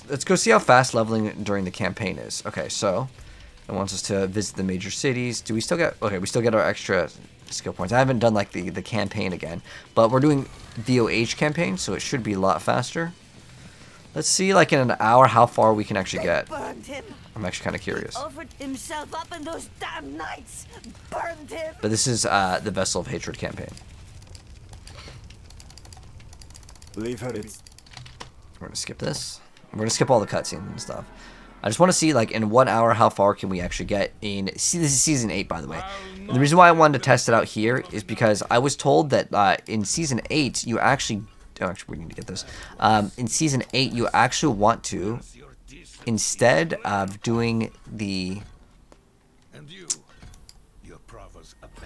let's go see how fast leveling during the campaign is. Okay, so it wants us to visit the major cities. Do we still get... Okay, we still get our extra skill points. I haven't done like the campaign again, but we're doing VOH campaign, so it should be a lot faster. Let's see, like in an hour, how far we can actually get. I'm actually kind of curious. Offered himself up in those damn knights. Burned him. But this is the Vessel of Hatred campaign. Leave her. It's... We're gonna skip this. We're gonna skip all the cutscenes and stuff. I just want to see, like, in 1 hour, how far can we actually get in... See, this is Season 8, by the way. And the reason why I wanted to test it out here is because I was told that in Season 8, you actually... Oh, actually, we need to get this. In Season 8, you actually want to, instead of doing the...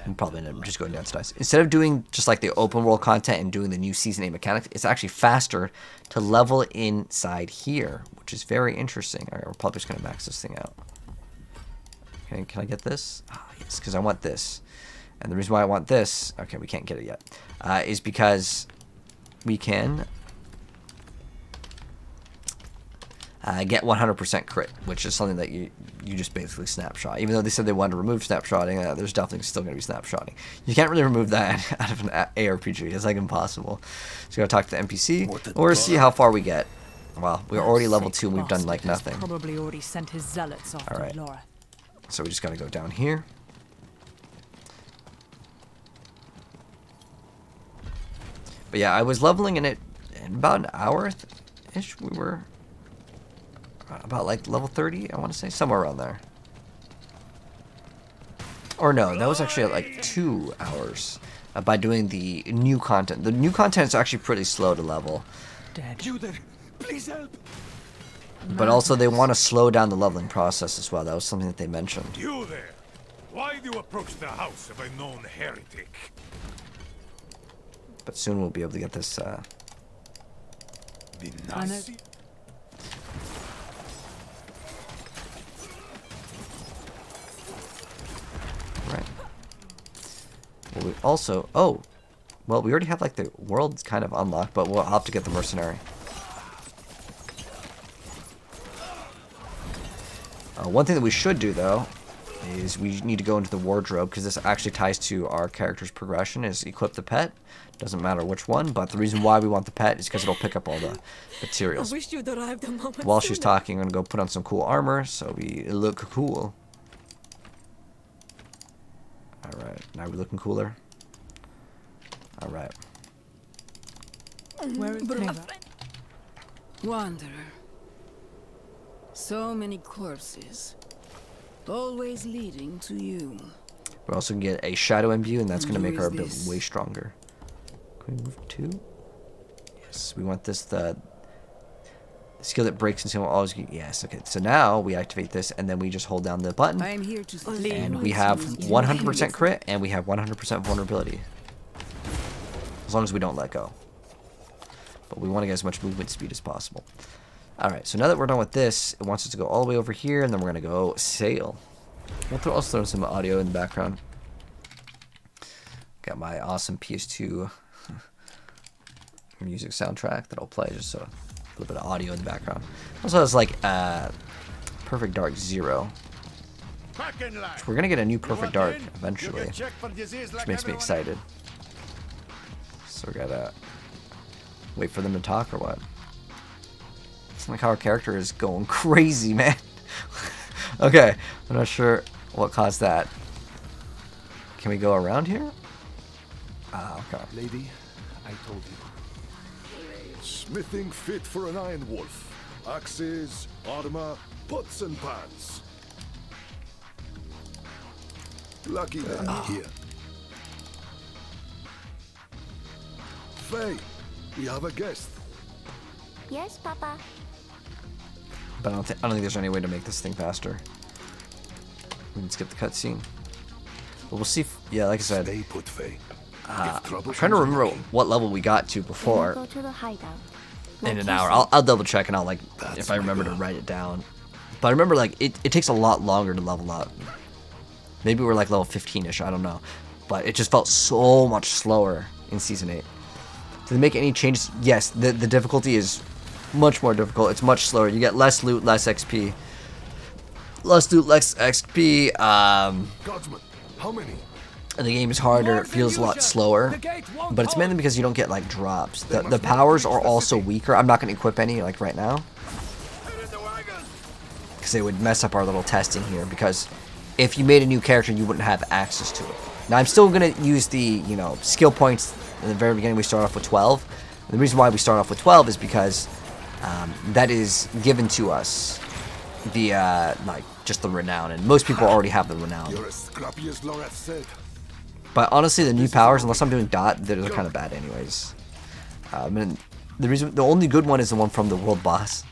I'm probably end up just going down to dice. Instead of doing just like the open world content and doing the new Season 8 mechanics, it's actually faster to level inside here, which is very interesting. All right, we're probably just going to max this thing out. Okay, can I get this? Oh, yes, because I want this. And the reason why I want this, okay, we can't get it yet, is because we can get 100% crit, which is something that you just basically snapshot. Even though they said they wanted to remove snapshotting, there's definitely still going to be snapshotting. You can't really remove that out of an ARPG. It's like impossible. So you got to talk to the NPC or see how far we get. Well, we're already level 2 and we've done like nothing. Probably already sent his zealots after All right. Laura. So we just got to go down here. But yeah, I was leveling in it in about an hour-ish. We were about like level 30, I want to say, somewhere around there. Or no, that was actually at like 2 hours by doing the new content. The new content is actually pretty slow to level. Dead. You there. Please help. But also they want to slow down the leveling process as well. That was something that they mentioned. You there! Why do you approach the house of a known heretic? But soon we'll be able to get this. Be nice. Right. Well, we also... Oh! Well, we already have, like, the world kind of unlocked, but we'll have to get the Mercenary. One thing that we should do, though, is we need to go into the wardrobe, because this actually ties to our character's progression, is equip the pet. Doesn't matter which one, but the reason why we want the pet is because it'll pick up all the materials. I wish you'd arrived a moment While she's sooner. talking, I'm going to go put on some cool armor, so we look cool. Alright, now we're looking cooler. Alright. Where is Neva? Wanderer. So many corpses. Always leading to you. We also can get a shadow imbue, and that's going to Who make our is build this? way stronger. Can we move 2? Yes, we want this, the skill that breaks and always. Yes, okay. So now we activate this, and then we just hold down the button, I am here to see and we have 100% crit, and we have 100% vulnerability. As long as we don't let go. But we want to get as much movement speed as possible. Alright, so now that we're done with this, it wants us to go all the way over here, and then we're going to go sail. We'll also throw some audio in the background. Got my awesome PS2 music soundtrack that I'll play, just so a little bit of audio in the background. Also has like Perfect Dark 0. Which we're going to get a new Perfect Dark eventually, which makes me excited. So we gotta wait for them to talk or what? It's like how our character is going crazy, man. Okay, I'm not sure what caused that. Can we go around here? Ah, okay. Lady, I told you. Smithing fit for an iron wolf. Axes, armor, pots and pans. Lucky then here. Faye, we have a guest. Yes, Papa. But I don't think there's any way to make this thing faster. We can skip the cutscene. But we'll see. Yeah, like I said, Stay put, Faye. I'm trying to remember what level we got to before. Go to the hideout. In an hour, I'll double check and I'll like if I remember to write it down. But I remember like it takes a lot longer to level up. Maybe we're like level 15ish, I don't know. But it just felt so much slower in Season 8. Did they make any changes? Yes, the difficulty is Much more difficult. It's much slower. You get less loot, less XP. Less loot, less XP. Guardsmen, how many? And the game is harder. It feels a lot slower. But it's mainly because you don't get like drops. The powers are also weaker. I'm not going to equip any like right now. Because it would mess up our little testing here. Because if you made a new character, you wouldn't have access to it. Now I'm still going to use the, you know, skill points. In the very beginning we start off with 12. And the reason why we start off with 12 is because that is given to us via like just the renown, and most people already have the renown. You're as scrappy as Lorath said. But honestly, the new powers, unless I'm doing dot, they're kind of bad anyways. And the only good one is the one from the world boss.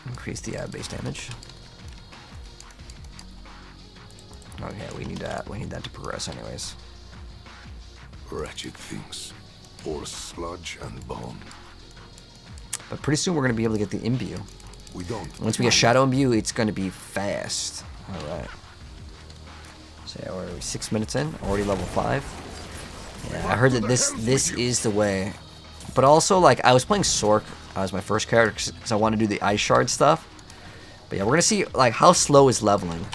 Increase the base damage. Okay, we need that. We need that to progress anyways. Wretched things. All sludge and bone. But pretty soon we're going to be able to get the imbue. We don't. Once we get shadow imbue, it's going to be fast. Alright. So yeah, we're 6 minutes in. Already level 5. Yeah, I heard that this is the way. But also, like, I was playing Sork as my first character because I want to do the ice shard stuff. But yeah, we're going to see, like, how slow is leveling.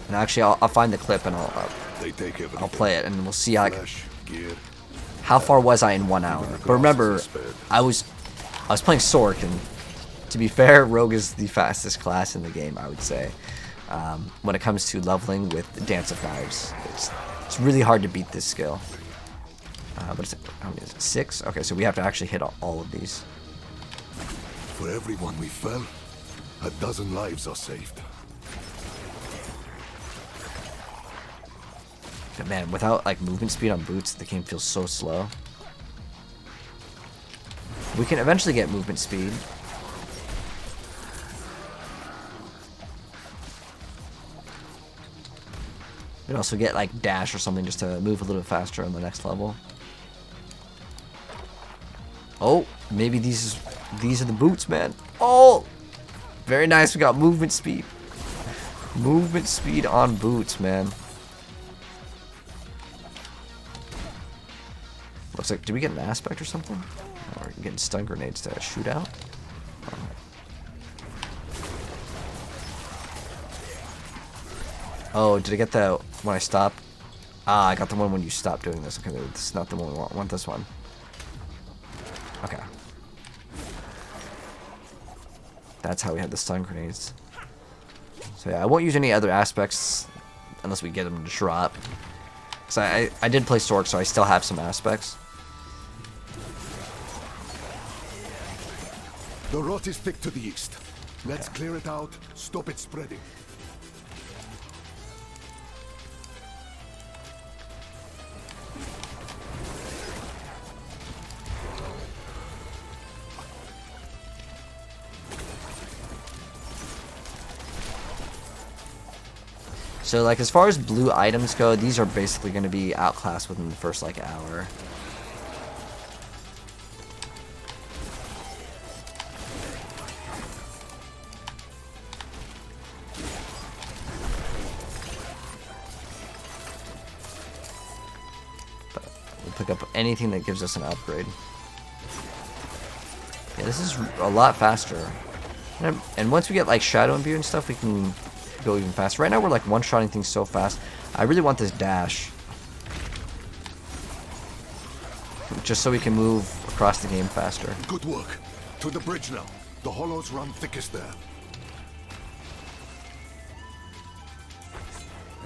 And actually, I'll find the clip and I'll play it, and we'll see how far was I in 1 hour. But remember, I was playing Sork, and to be fair, Rogue is the fastest class in the game, I would say. When it comes to leveling with Dance of Knives, it's really hard to beat this skill. But it's, how many is it? 6? Okay, so we have to actually hit all of these. For everyone we fell, a dozen lives are saved. But man, without like movement speed on boots, the game feels so slow. We can eventually get movement speed. We can also get like dash or something just to move a little bit faster on the next level. Oh, maybe these are the boots, man. Oh, very nice. We got movement speed. Movement speed on boots, man. Looks like, did we get an aspect or something? Oh, we're getting stun grenades to shoot out. Oh, did I get the when I stop? Ah, I got the one when you stop doing this. Okay, this is not the one we want. I want this one. Okay. That's how we had the stun grenades. So yeah, I won't use any other aspects unless we get them to drop. Because I did play Sork, so I still have some aspects. The rot is thick to the east. Let's clear it out, stop it spreading. So like as far as blue items go, these are basically going to be outclassed within the first like hour. But we'll pick up anything that gives us an upgrade. Yeah, this is a lot faster. And once we get like shadow imbue and stuff, we can go even faster. Right now we're like one-shotting things so fast. I really want this dash. Just so we can move across the game faster. Good work. To the bridge now. The hollows run thickest there.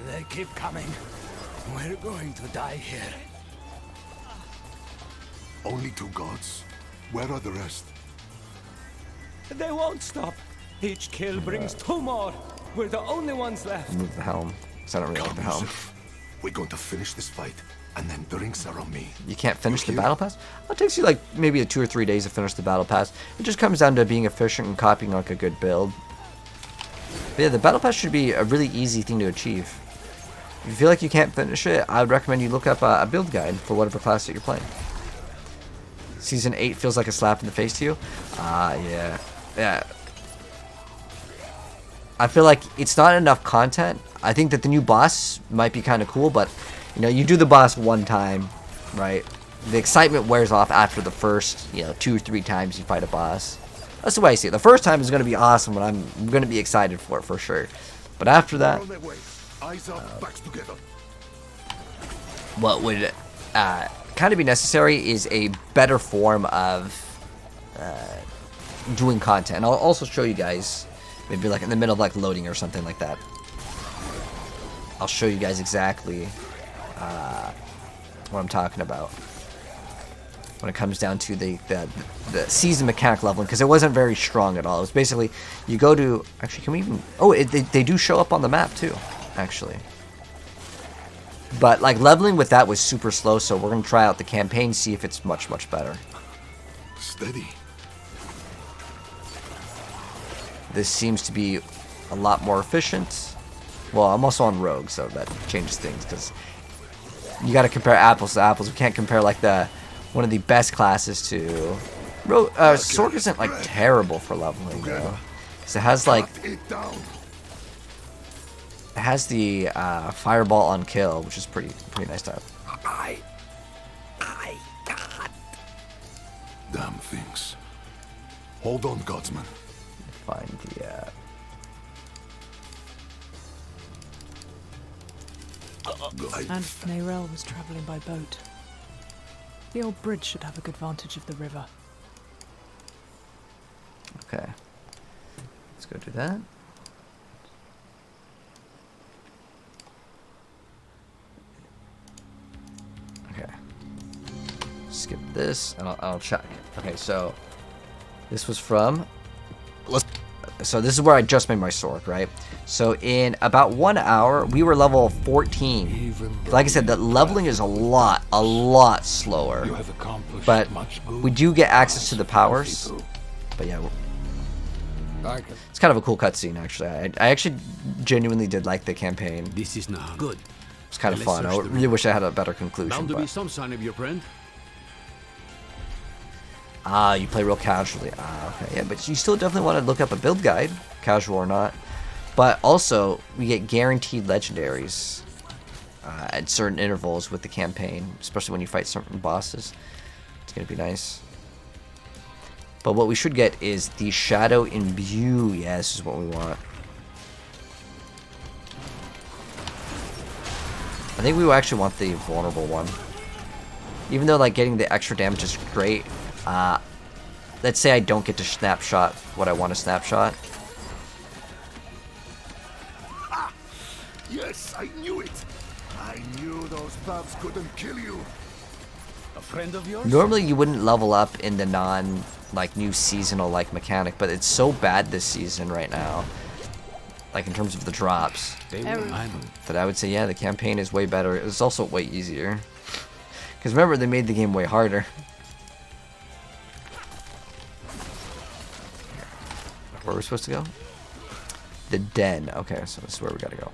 They keep coming. We're going to die here. Only 2 gods. Where are the rest? They won't stop. Each kill brings 2 more. We're the only ones left. Move the helm. Because I don't really like the helm. We're going to finish this fight, and then drinks are on me. You can't finish the battle pass? It takes you like maybe 2 or 3 days to finish the battle pass. It just comes down to being efficient and copying like a good build. But yeah, the battle pass should be a really easy thing to achieve. If you feel like you can't finish it, I would recommend you look up a build guide for whatever class that you're playing. Season 8 feels like a slap in the face to you? Yeah. Yeah. I feel like it's not enough content. I think that the new boss might be kind of cool, but you know, you do the boss one time, right? the excitement wears off after the first, 2 or 3 times you fight a boss. That's the way I see it. The first time is going to be awesome, and I'm going to be excited for it for sure. But after that, what would kind of be necessary is a better form of doing content. And I'll also show you guys, maybe like in the middle of like loading or something like that. I'll show you guys exactly what I'm talking about when it comes down to the season mechanic leveling, because it wasn't very strong at all. It was basically, you go to, actually, can we even, oh, they do show up on the map too, actually. But like leveling with that was super slow, so we're gonna try out the campaign, see if it's much better. Steady. This seems to be a lot more efficient. Well, I'm also on Rogue, so that changes things, because you got to compare apples to apples. We can't compare like one of the best classes to Rogue. Sork isn't like terrible for leveling though, because it has like the fireball on kill, which is pretty nice to have. I got damn things. Hold on, Godsman. Find the And Nerel was traveling by boat. The old bridge should have a good vantage of the river. okay. Let's go do that. Okay. Skip this, and I'll check. Okay, so this was from. So this is where I just made my sword, right? So in about 1 hour, we were level 14. Like I said, the leveling is a lot slower. But we do get access to the powers. But yeah, it's kind of a cool cutscene, actually. I actually genuinely did like the campaign. This is not good. It's kind of fun. I really wish I had a better conclusion. Bound to be But... some sign of your friend. Ah, you play real casually. Ah, okay. Yeah, but you still definitely want to look up a build guide, casual or not. But also, we get guaranteed legendaries at certain intervals with the campaign, especially when you fight certain bosses. It's going to be nice. But what we should get is the Shadow Imbue. Yeah, this is what we want. I think we will actually want the vulnerable one. Even though like getting the extra damage is great. Let's say I don't get to snapshot what I want to snapshot. Yes, I knew it. I knew those buffs couldn't kill you. A friend of yours? Normally you wouldn't level up in the new seasonal mechanic, but it's so bad this season right now. Like in terms of the drops. That I would say, yeah, the campaign is way better. It's also way easier. Because remember, they made the game way harder. Where are we supposed to go? The den. Okay, so this is where we gotta go.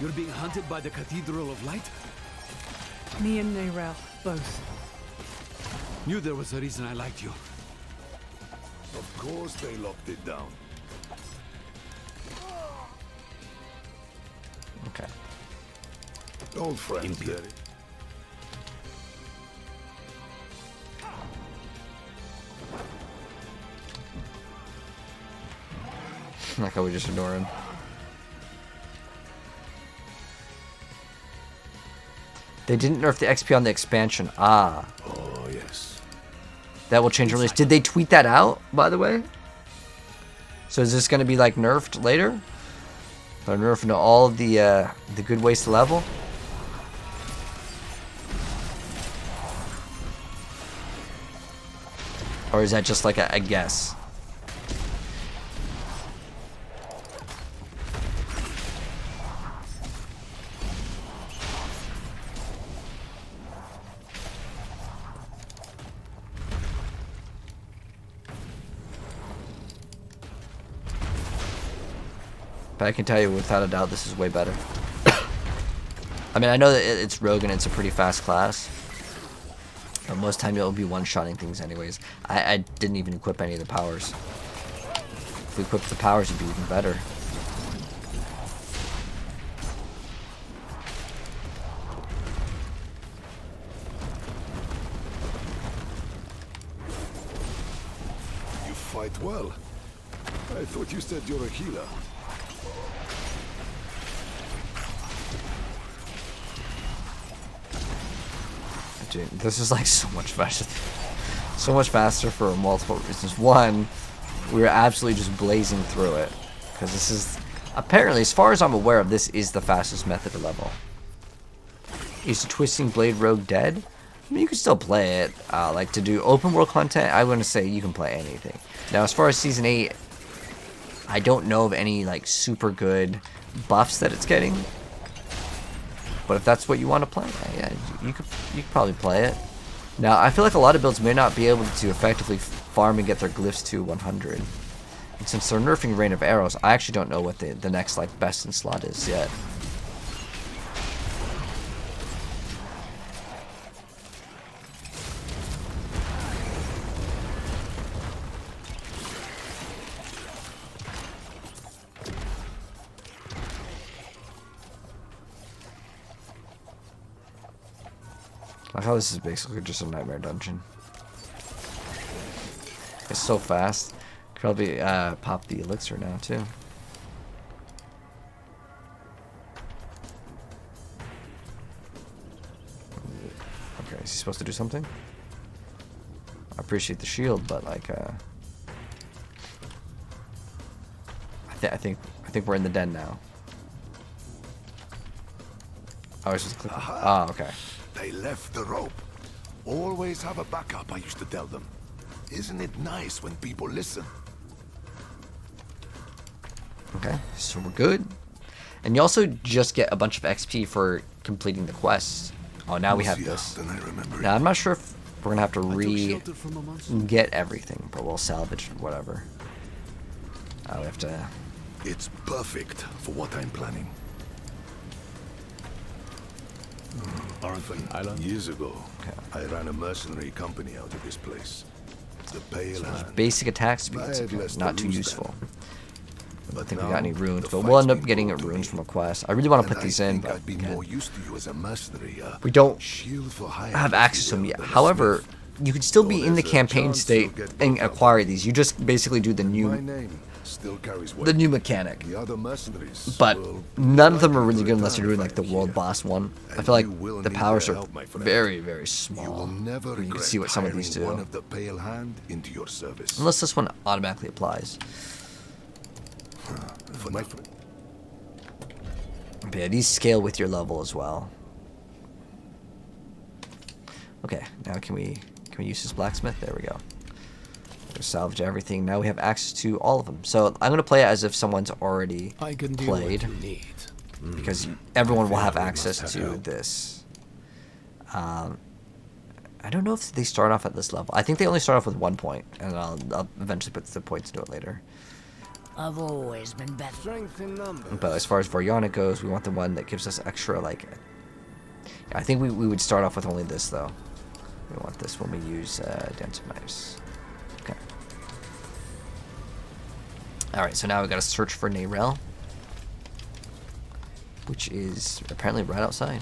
You're being hunted by the Cathedral of Light? Me and Nerel, both. Knew there was a reason I liked you. Of course they locked it down. Okay. Old friends, Daddy. Like how we just ignore him. They didn't nerf the XP on the expansion. Ah. Oh, yes. That will change the release. Did they tweet that out, by the way? So is this going to be like nerfed later? They're nerfing all of the good ways to level? Or is that just like a guess? But I can tell you without a doubt this is way better. I mean, I know that it's Rogue and it's a pretty fast class. But most time it'll be one-shotting things anyways. I didn't even equip any of the powers. If we equip the powers, it'd be even better. You fight well. I thought you said you're a healer. Dude, this is like so much faster. So much faster for multiple reasons. One, we were absolutely just blazing through it. Because this is, apparently, as far as I'm aware of, this is the fastest method to level. Is Twisting Blade Rogue dead? I mean, you can still play it. Like, to do open world content, I wouldn't say you can play anything. Now, as far as Season 8, I don't know of any, like, super good buffs that it's getting. But if that's what you want to play, yeah, you could probably play it. Now, I feel like a lot of builds may not be able to effectively farm and get their glyphs to 100. And since they're nerfing Rain of Arrows, I actually don't know what the next like best in slot is yet. Like how this is basically just a nightmare dungeon. It's so fast. Could probably pop the elixir now too. Okay, is he supposed to do something? I appreciate the shield, but like I think we're in the den now. Oh, I was just clicking. Ah, okay. They left the rope. Always have a backup, I used to tell them. Isn't it nice when people listen? Okay, so we're good. And you also just get a bunch of XP for completing the quests. Oh, now we have this. Now, I'm not sure if we're going to have to get everything, but we'll salvage whatever. We have to... It's perfect for what I'm planning. Years ago, I ran a mercenary company out of this place. The Pale Hand. Basic attack speeds, not too useful. I don't think we got any runes, but we'll end up getting runes from a quest. I really want to put these in, but we don't have access to them yet. However, you could still be in the campaign state and acquire these. You just basically do the new mechanic. But none of them are really good unless you're doing like the world boss one. I feel like the powers are very, very small. You can see what some of these do. Unless this one automatically applies. But yeah, these scale with your level as well. Okay, now can we use this blacksmith? There we go. Salvage everything. Now we have access to all of them. So I'm going to play it as if someone's already played, because everyone will have access to this. I don't know if they start off at this level. I think they only start off with 1 point, and I'll eventually put the points to it later. I've always been better. Strength in numbers. But as far as Voriana goes, we want the one that gives us extra, like... I think we would start off with only this, though. We want this when we use Dance of Knives. Okay. Alright, so now we gotta search for Nerel, which is apparently right outside.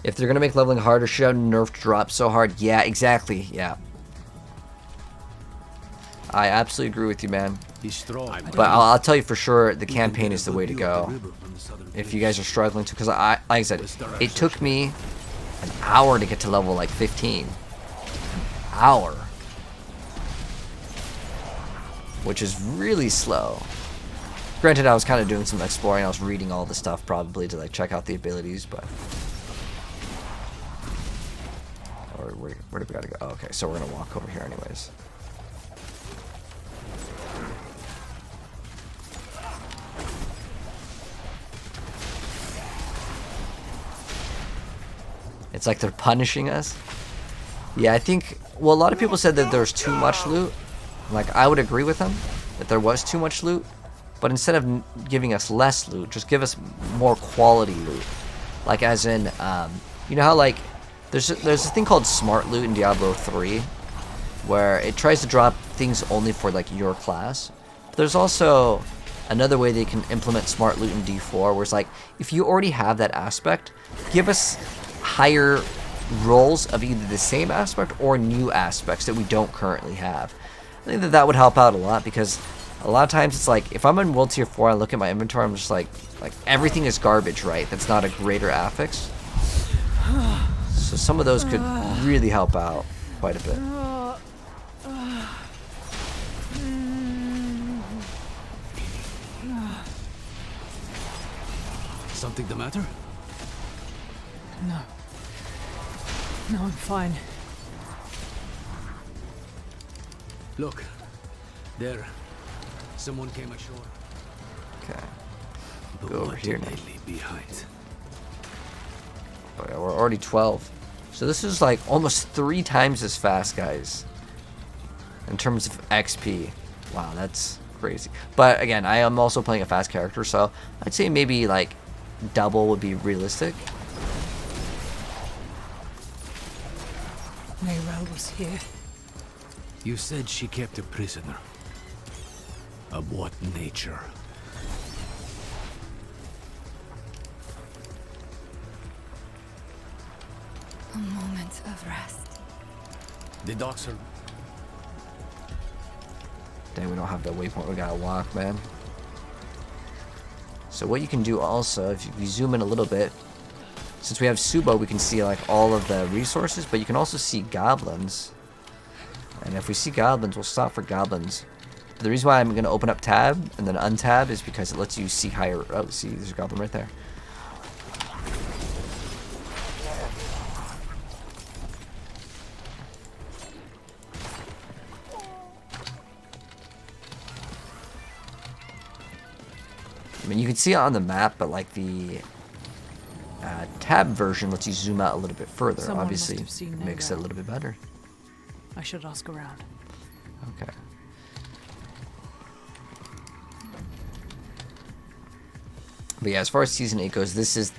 If they're gonna make leveling harder, should have nerfed drop so hard. Yeah, exactly. Yeah. I absolutely agree with you, man. But I'll tell you for sure, the campaign is the way to go. If you guys are struggling to, because like I said, it took me an hour to get to level like 15. An hour. Which is really slow. Granted, I was kind of doing some exploring. I was reading all the stuff probably to like check out the abilities, but... Or where do we gotta go? Oh, okay, so we're gonna walk over here anyways. It's like they're punishing us. Yeah, I think... Well, a lot of people said that there's too much loot. Like, I would agree with them that there was too much loot. But instead of giving us less loot, just give us more quality loot. Like, as in, you know how, like, There's a thing called smart loot in Diablo 3, where it tries to drop things only for like your class. But there's also another way they can implement smart loot in D4, where it's like, if you already have that aspect, give us higher rolls of either the same aspect or new aspects that we don't currently have. I think that would help out a lot, because a lot of times it's like, if I'm in World Tier 4 and I look at my inventory, I'm just like everything is garbage, right? That's not a greater affix. So some of those could really help out quite a bit. Something the matter? No. No, I'm fine. Look, there. Someone came ashore. Okay. But Go over what here did now. they leave behind? Oh yeah, we're already 12. So this is like almost 3 times as fast, guys. In terms of XP. Wow, that's crazy. But again, I am also playing a fast character, so I'd say maybe like double would be realistic. Nerfs was here. You said she kept a prisoner. Of what nature? A moment of rest. The docks are... Dang, we don't have the waypoint, we gotta walk, man. So what you can do also, if you zoom in a little bit, since we have Subo, we can see like all of the resources, but you can also see goblins. And if we see goblins, we'll stop for goblins. But the reason why I'm going to open up tab and then untab is because it lets you see higher. Oh, see, there's a goblin right there. I mean, you can see it on the map, but like the tab version lets you zoom out a little bit further. Someone Obviously, must have seen makes it a little bit better. I should ask around. Okay. But yeah, as far as Season 8 goes, this is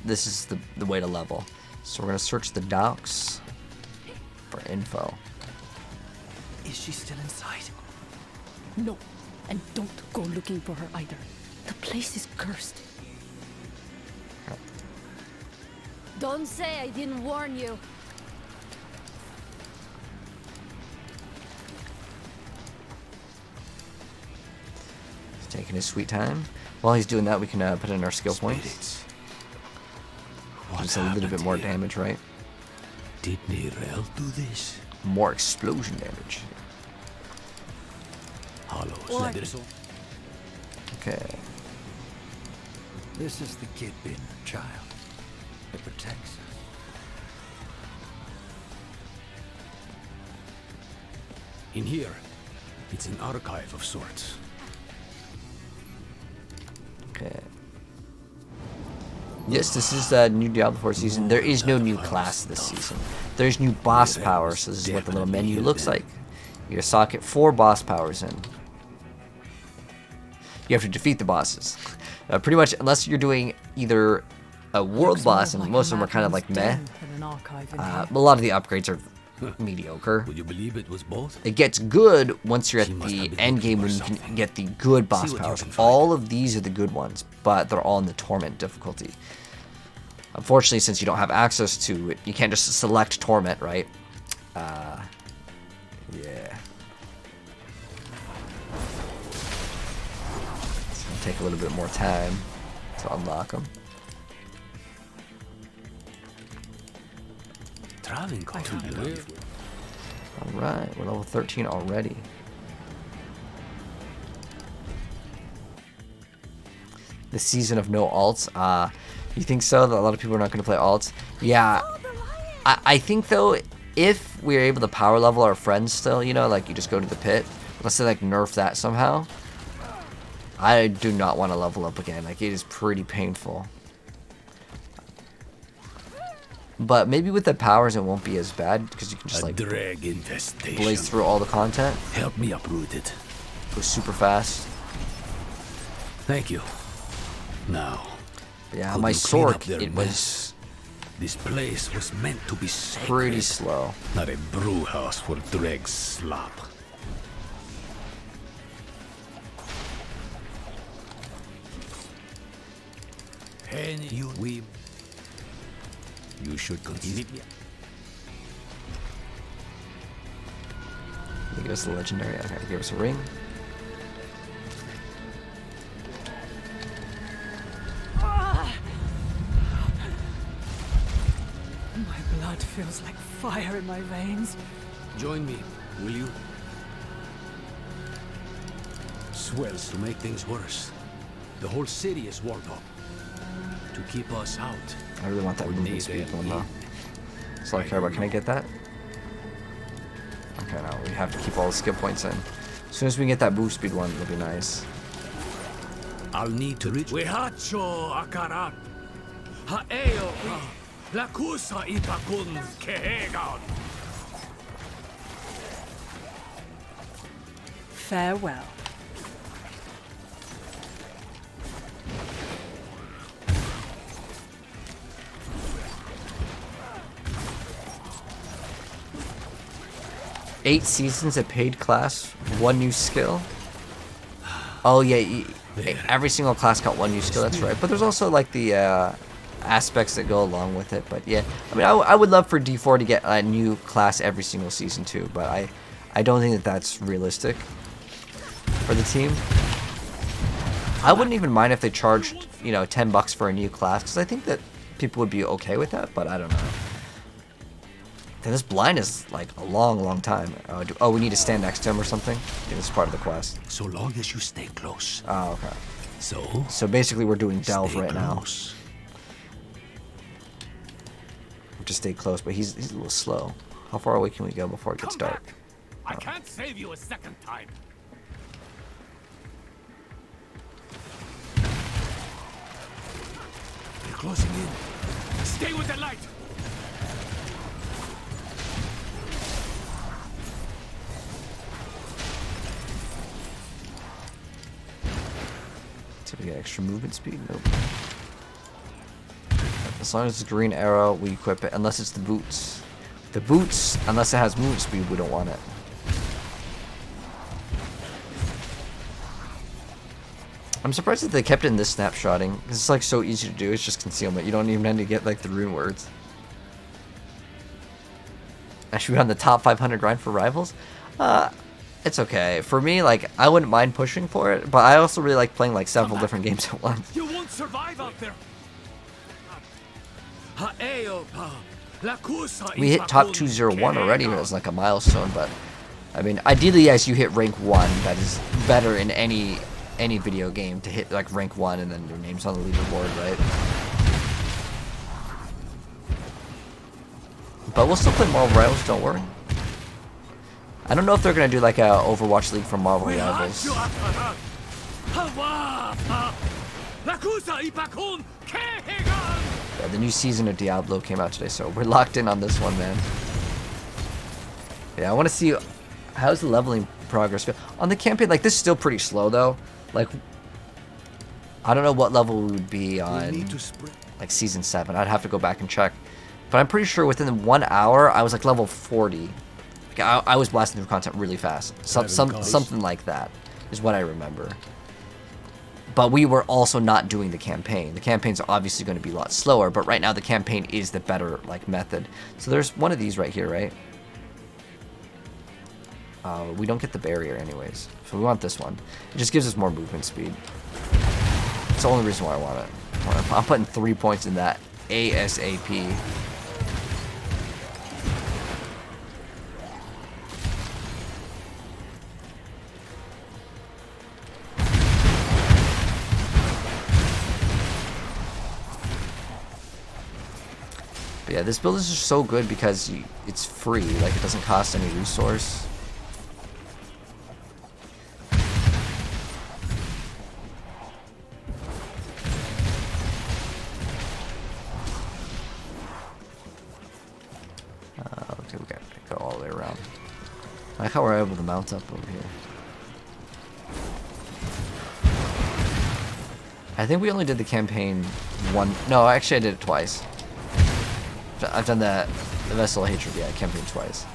the way to level. So we're going to search the docks for info. Is she still inside? No, and don't go looking for her either. The place is cursed. Okay. Don't say I didn't warn you. He's taking his sweet time. While he's doing that, we can put in our skill points. Just a little bit more damage, right? Did Nerel do this? More explosion damage. Hollows. What? Okay. This is the kid bin, child. It protects us. In here, it's an archive of sorts. Okay. Yes, this is the new Diablo 4 season. There is no new class this season. There's new boss power, so this is what the little menu looks like. You socket 4 boss powers in. You have to defeat the bosses. Pretty much, unless you're doing either a world boss, and most of them are kind of like meh. A lot of the upgrades are mediocre. Would you believe it was both? It gets good once you're at the end game when you can get the good boss powers. All of these are the good ones, but they're all in the Torment difficulty. Unfortunately, since you don't have access to it, you can't just select Torment, right? Yeah. It's gonna take a little bit more time to unlock them. Traveling call. Alright, we're level 13 already. The season of no alts. You think so? That a lot of people are not going to play alts? Yeah. I think, though, if we're able to power level our friends still, you know, like you just go to the pit. Let's say, like, nerf that somehow. I do not want to level up again. Like, it is pretty painful. But maybe with the powers, it won't be as bad because you can just like drag infestation. Blaze through all the content. Help me uproot it. Go super fast. Thank you. Now. Yeah, my sword, it was This place was meant to be Pretty sacred, slow. not a brew house for dregs slop. Penny, you should continue. Give us the legendary. Okay, give us a ring. My blood feels like fire in my veins. Join me, will you? Swells to make things worse. The whole city is walled up. To keep us out. I really want that we movement need speed them one though. That's all I care about. Can I get that? Okay, now we have to keep all the skill points in. As soon as we can get that move speed one, it'll be nice. I'll need to reach. Wehacho akaran. Haeo la kusa ipakun kehegan. Farewell. Eight seasons of paid class, one new skill. Oh yeah, every single class got one new skill. That's right. But there's also like the aspects that go along with it. But yeah, I mean, I would love for D4 to get a new class every single season too. But I don't think that that's realistic for the team. I wouldn't even mind if they charged, you know, $10 for a new class, because I think that people would be okay with that. But I don't know. And this blind is like a long time. Oh, we need to stand next to him or something? Yeah, this is part of the quest. So long as you stay close. Oh, okay. So basically we're doing Delve right close. now. Just stay close, but he's a little slow. How far away can we go before it gets dark? I can't save you a second time. They're closing in. Stay with the light. See if we get extra movement speed. Nope. As long as it's green arrow, we equip it. Unless it's the boots. The boots, unless it has movement speed, we don't want it. I'm surprised that they kept it in this snapshotting. It's like so easy to do. It's just concealment. You don't even have to get like the rune words. I should be on the top 500 grind for rivals. It's okay. For me, like, I wouldn't mind pushing for it, but I also really like playing like several different games at once. You won't survive out there. We hit top 201 already. It was like a milestone, but I mean, ideally, as you hit rank 1, that is better in any video game to hit like rank 1 and then your name's on the leaderboard, right? But we'll still play Marvel Rivals, don't worry. I don't know if they're gonna do like a Overwatch League for Marvel Rivals. Yeah, the new season of Diablo came out today, so we're locked in on this one, man. Yeah, I want to see how's the leveling progress feel on the campaign. Like, this is still pretty slow though. Like, I don't know what level we would be on like season 7. I'd have to go back and check, but I'm pretty sure within 1 hour I was like level 40. Like, I was blasting through content really fast. Something like that is what I remember. But we were also not doing the campaign. The campaign's obviously going to be a lot slower, but right now the campaign is the better like method. So there's one of these right here, right? We don't get the barrier anyways, so we want this one. It just gives us more movement speed. It's the only reason why I want it. I'm putting 3 points in that ASAP. But yeah, this build is just so good because it's free. Like, it doesn't cost any resource. Okay, we gotta go all the way around. I like how we're able to mount up over here. I think we only did the campaign one. No, actually I did it twice. I've done the Vessel of Hatred, yeah, campaign twice.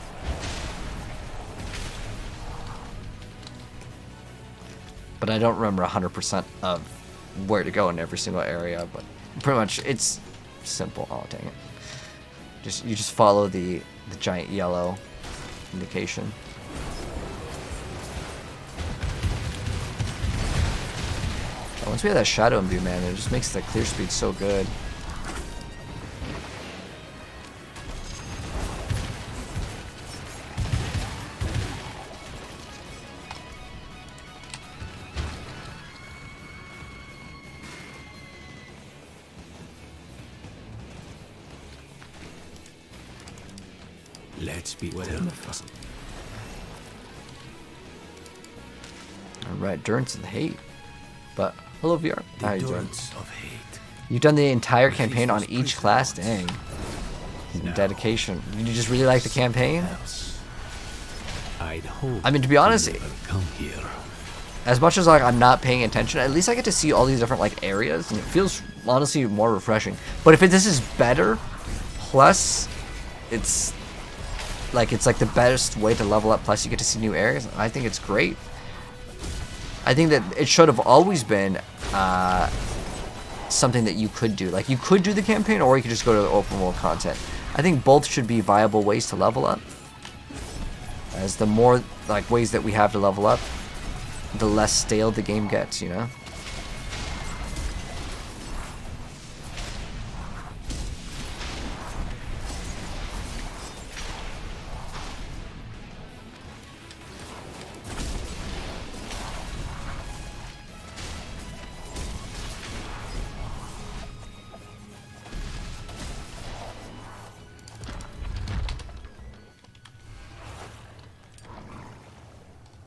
But I don't remember 100% of where to go in every single area, but pretty much it's simple. Oh, dang it. You just follow the giant yellow indication. Once we have that shadow imbue, man, it just makes the clear speed so good. Let's be careful. Alright, Endurance of Hate. But hello VR. How you doing? Endurance of hate. You've done the entire campaign on each class? Dang. Dedication. You just really like the campaign? I'd hope I mean, to be honest, come here. as much as like I'm not paying attention, at least I get to see all these different like areas, and it feels honestly more refreshing. But if this is better, plus it's like the best way to level up, plus you get to see new areas, I think it's great. I think that it should have always been something that you could do. Like, you could do the campaign, or you could just go to the open world content. I think both should be viable ways to level up. As the more like ways that we have to level up, the less stale the game gets, you know?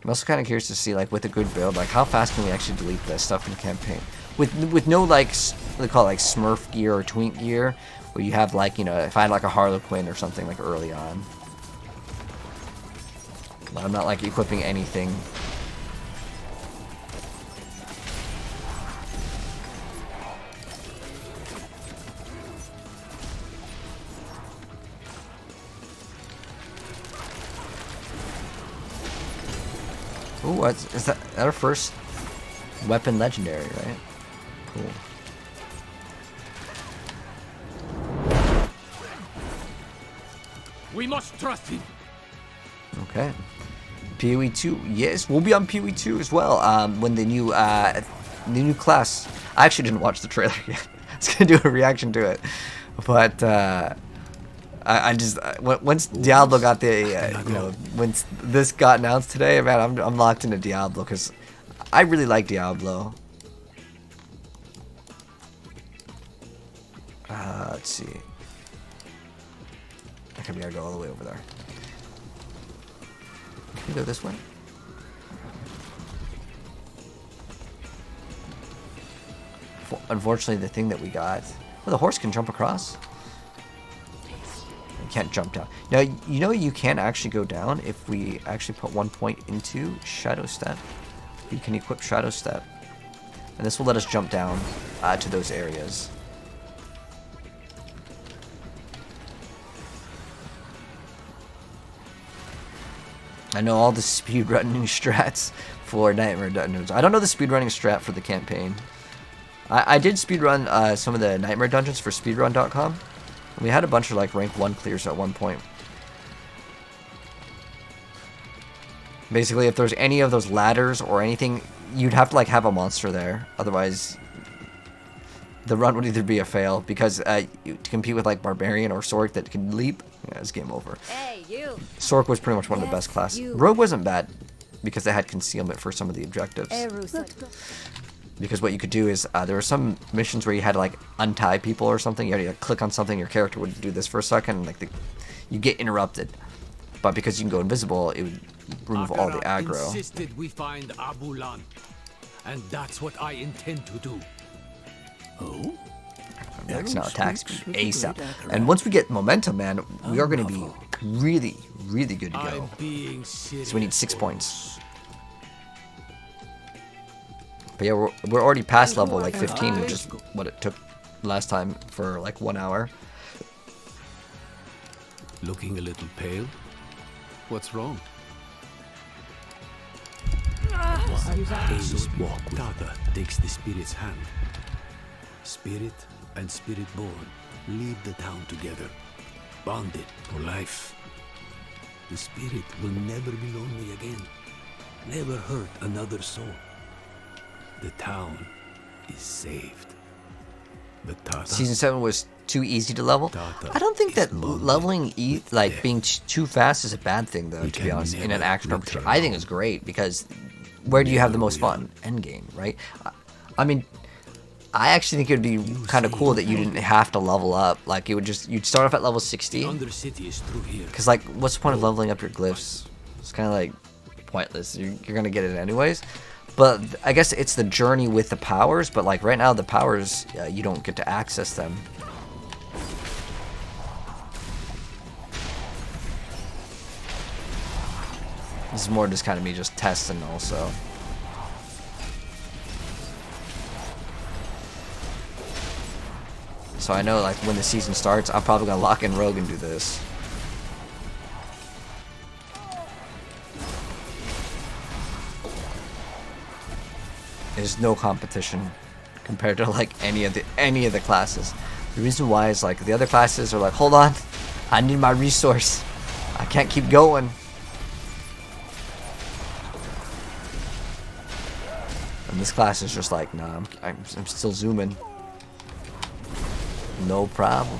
I'm also kind of curious to see, like, with a good build, like, how fast can we actually delete this stuff in the campaign? With no, like, they call it, like, Smurf gear or Twink gear, where you have, like, you know, if I had, like, a Harlequin or something, like, early on. But I'm not, like, equipping anything. Ooh, what is that? Our first weapon legendary, right? Cool. We must trust him. Okay. PoE 2, yes, we'll be on PoE 2 as well. When the new class. I actually didn't watch the trailer yet. I was gonna do a reaction to it, but I just once Diablo got the you know, once this got announced today, man, I'm locked into Diablo because I really like Diablo. Let's see. Okay, we gotta go all the way over there. Can we go this way? Unfortunately, the thing that we got. Well, the horse can jump across. Can't jump down. Now, you know you can actually go down if we actually put 1 point into Shadow Step. We can equip Shadow Step. And this will let us jump down to those areas. I know all the speedrunning strats for Nightmare Dungeons. I don't know the speedrunning strat for the campaign. I did speedrun some of the Nightmare Dungeons for speedrun.com. We had a bunch of like rank 1 clears at one point. Basically, if there's any of those ladders or anything, you'd have to like have a monster there. Otherwise, the run would either be a fail because to compete with like Barbarian or Sork that can leap, yeah, it's game over. Hey, you. Sork was pretty much one of the best classes. Rogue wasn't bad because they had concealment for some of the objectives. Because what you could do is, there were some missions where you had to like untie people or something. You had to like, click on something, your character would do this for a second, and like you get interrupted. But because you can go invisible, it would remove all the aggro. Insisted we find Abulan, and that's what I intend to do. Oh? Max now attack speed ASAP. And once we get momentum, man, we are going to be really, really good to go. So we need 6 points. But yeah, we're already past level like 15, which is what it took last time for like 1 hour. Looking a little pale? What's wrong? His walk with Tata takes the spirit's hand. Spirit and Spiritborn leave the town together, bonded for life. The spirit will never be lonely again, never hurt another soul. The town is saved. But Tata, Season 7 was too easy to level. I don't think that leveling like being too fast is a bad thing, though. To be honest, in an action RPG, I think it's great because where do you have the most fun? Endgame, right? I mean, I actually think it would be kind of cool that you didn't have to level up. Like it would you'd start off at level 60. Because like, what's the point of leveling up your glyphs? It's kind of like pointless. You're gonna get it anyways. But I guess it's the journey with the powers. But like right now, the powers you don't get to access them. This is more just kind of me just testing also. So I know like when the season starts, I'm probably gonna lock in Rogue and do this. There's no competition compared to like any of the classes. The reason why is like the other classes are like, hold on, I need my resource. I can't keep going. And this class is just like, nah, I'm still zooming. No problem.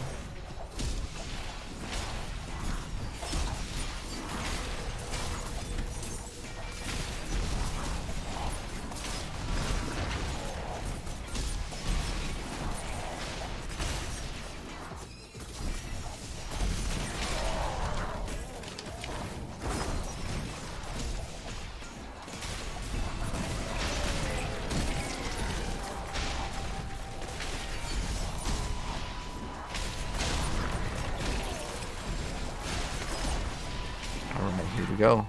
Here we go.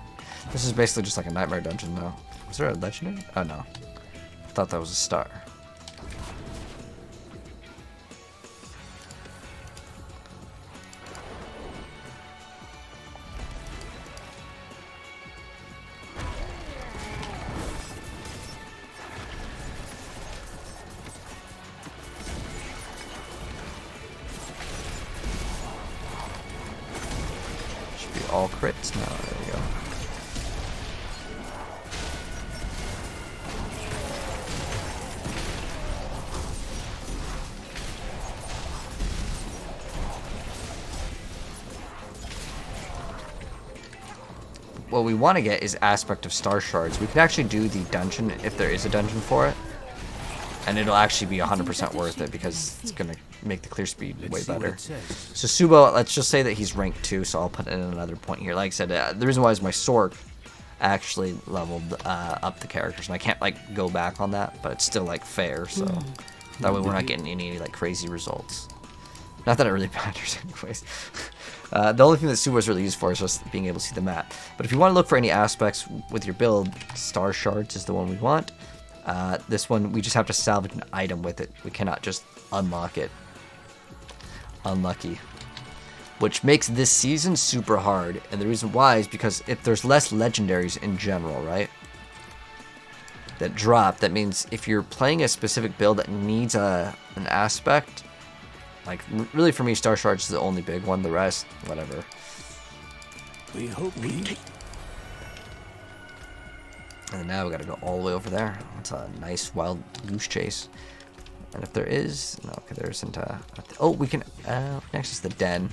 This is basically just like a nightmare dungeon now. Was there a legendary? Oh no. I thought that was a star. All crits? No, there we go. What we want to get is aspect of star shards. We can actually do the dungeon if there is a dungeon for it. And it'll actually be 100% worth it because it's going to make the clear speed way better. So Subo, let's just say that he's rank 2, so I'll put in another point here. Like I said, the reason why is my sword actually leveled up the characters, and I can't like go back on that, but it's still like fair, so that way we're not getting any like crazy results. Not that it really matters anyways. The only thing that Subo is really used for is just being able to see the map. But if you want to look for any aspects with your build, star shards is the one we want. This one, we just have to salvage an item with it. We cannot just unlock it. Unlucky. Which makes this season super hard. And the reason why is because if there's less legendaries in general, right? That drop, that means if you're playing a specific build that needs an aspect, like really for me, Star Shards is the only big one. The rest, whatever. We hope we... And now we gotta go all the way over there. It's a nice wild goose chase. And if there is, no, okay, there isn't a. Oh, we can access the den,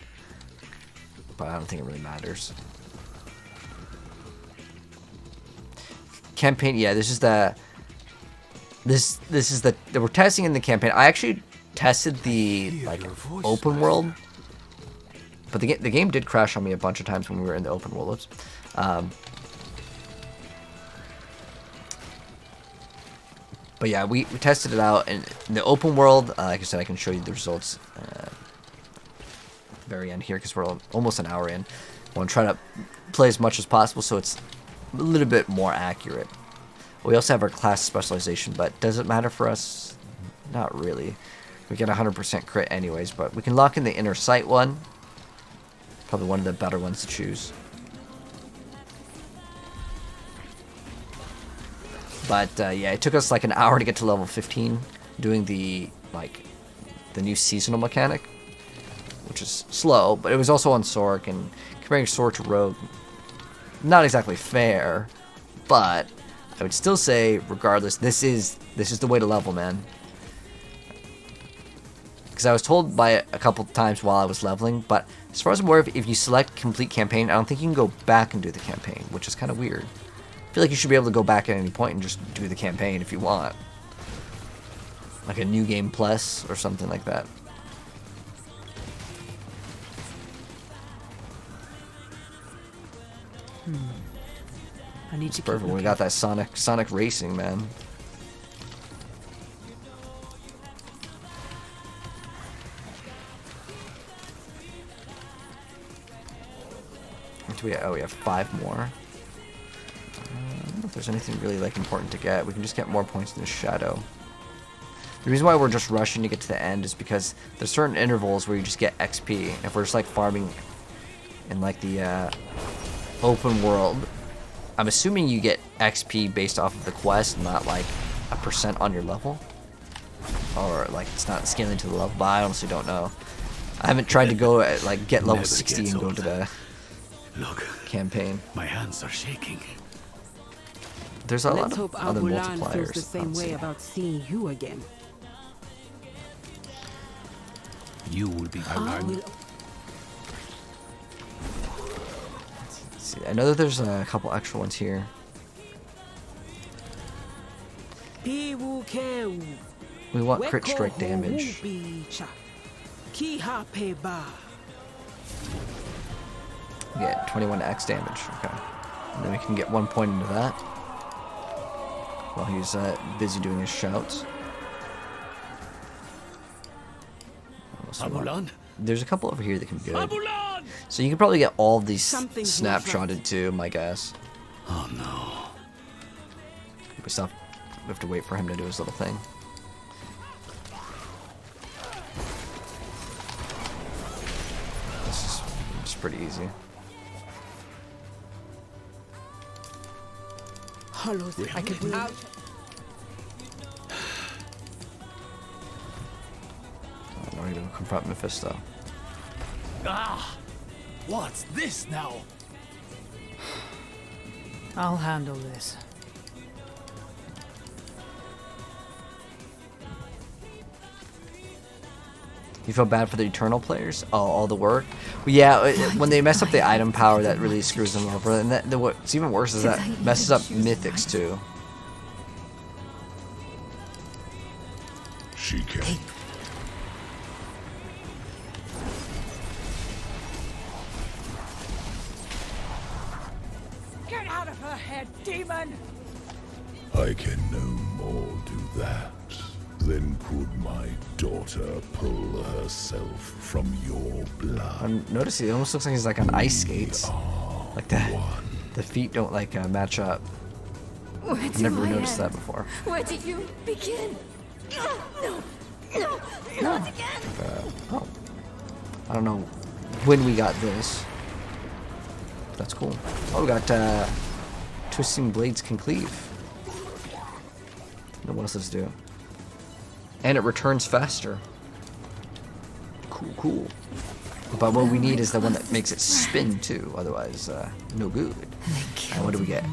but I don't think it really matters. Campaign, yeah, this is the. This is the we're testing in the campaign. I actually tested the like open world, but the game did crash on me a bunch of times when we were in the open world. Oops. But yeah, we tested it out in the open world. Like I said, I can show you the results at the very end here because we're almost an hour in. I want to try to play as much as possible so it's a little bit more accurate. We also have our class specialization, but does it matter for us? Not really. We get 100% crit anyways, but we can lock in the inner sight one. Probably one of the better ones to choose. But yeah, it took us like an hour to get to level 15 doing the new seasonal mechanic, which is slow, but it was also on Sork, and comparing Sork to Rogue, not exactly fair, but I would still say, regardless, this is the way to level, man. Because I was told by a couple times while I was leveling, but as far as I'm aware, if you select complete campaign, I don't think you can go back and do the campaign, which is kind of weird. I feel like you should be able to go back at any point and just do the campaign if you want. Like a new game plus or something like that. I need to Perfect. keep We got that Sonic racing, man. We have 5 more. I don't know if there's anything really like important to get. We can just get more points in the shadow. The reason why we're just rushing to get to the end is because there's certain intervals where you just get XP. If we're just like farming in like the open world, I'm assuming you get XP based off of the quest, not like a % on your level, or like it's not scaling to the level. But I honestly don't know. I haven't tried to go like get level 60 and go to the campaign. My hands are shaking. There's a lot Let's of hope other Abulan feels multipliers. the same way about seeing you again. You will be blind. See, I know that there's a couple extra ones here. We want crit strike damage. We get 21x damage. Okay. And then we can get 1 point into that while he's busy doing his shouts. There's a couple over here that can be good. So you can probably get all of these snapshotted too, my guess. Oh no. We have to wait for him to do his little thing. This is pretty easy. I can do out. We're going to confront Mephisto. Ah! What's this now? I'll handle this. You feel bad for the Eternal players? Oh, all the work? Well, yeah, when they mess up the item power, that really screws them over. And what's even worse is that messes up Mythics too. She can. Get out of her head, demon! I can no more do that than could my daughter pull herself from your blood. Notice it almost looks like he's like on ice skates. Like the feet don't like match up. I've never noticed that before. Where did you begin? No, not again. Oh. I don't know when we got this. That's cool. Oh, we got Twisting Blades can cleave. Now what else does it do? And it returns faster. Cool. But what we need is the one that makes it spin too. Otherwise, no good. And what do we get?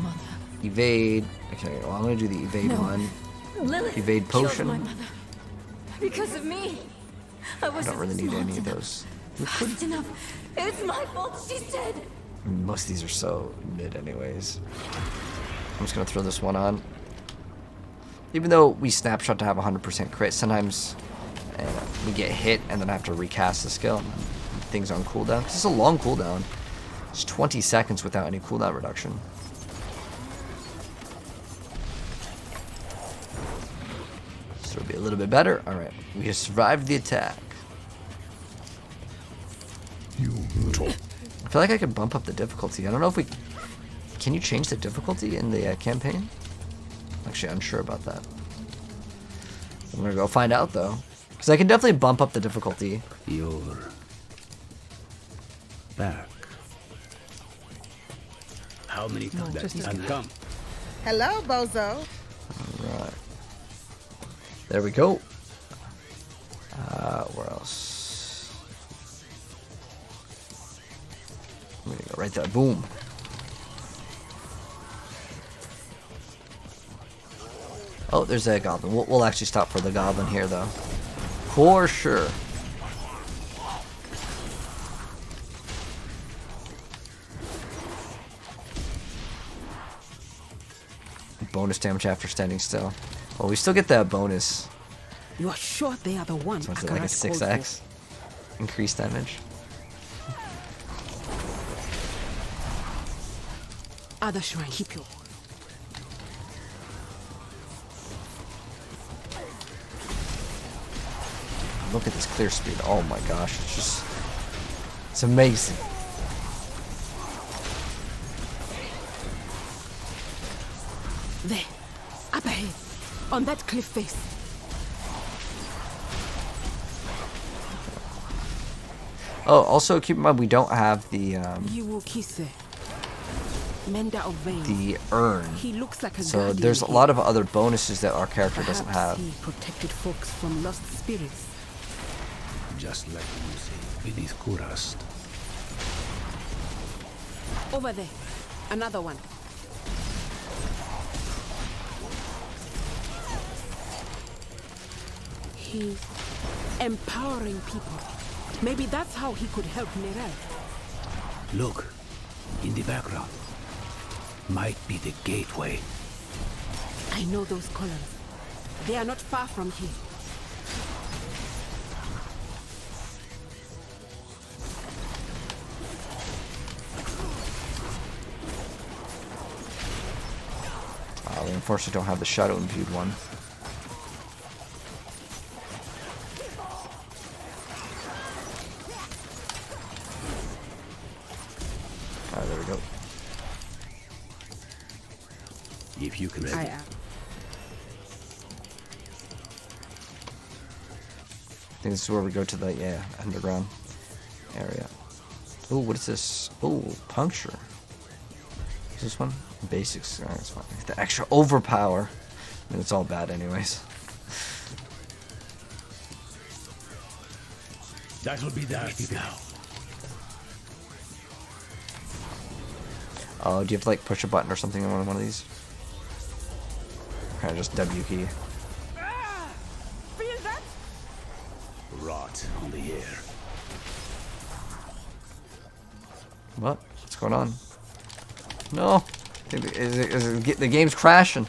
Evade. Okay, well I'm gonna do the evade one. Lilith Evade potion. killed my mother. Because of me. I don't really need any of those. Fast enough. It's my fault she's dead. Most of these are so mid anyways. I'm just gonna throw this one on. Even though we snapshot to have 100% crit, sometimes we get hit and then have to recast the skill. Things on cooldown. Because it's a long cooldown. It's 20 seconds without any cooldown reduction. So it'll be a little bit better. Alright, we have survived the attack. I feel like I could bump up the difficulty. I don't know if we... Can you change the difficulty in the campaign? Actually, I'm unsure about that. I'm gonna go find out though. Because I can definitely bump up the difficulty. back. How many times just and come? Hello, Bozo. Alright. There we go. Where else? I'm gonna go right there. Boom. Oh, there's a goblin. We'll actually stop for the goblin here, though. For sure. Bonus damage after standing still. Well, we still get that bonus. You are sure they are the ones? So it's like a 6x increased damage. Other shrine, keep you. Look at this clear speed. Oh my gosh, it's just, it's amazing. There, up ahead, on that cliff face. Oh, also keep in mind we don't have the Mender of Vein. the urn. He looks like a So guardian there's a here. lot of other bonuses that our character doesn't Perhaps have. he protected folks from lost spirits. Just like you say, beneath Kurast. Over there, another one. He's empowering people. Maybe that's how he could help Nerel. Look, in the background. Might be the gateway. I know those columns. They are not far from here. We unfortunately don't have the shadow imbued one. Alright, there we go. If you can I am. I think this is where we go to the, underground area. Oh, what is this? Oh, puncture. Is this one? Basics. Alright, it's fine. The extra overpower. I mean, it's all bad anyways. That'll be that now. Oh, do you have to like push a button or something on one of these? Kind of just W key. Feel that? Rot on the air. What? What's going on? No. The game's crashing.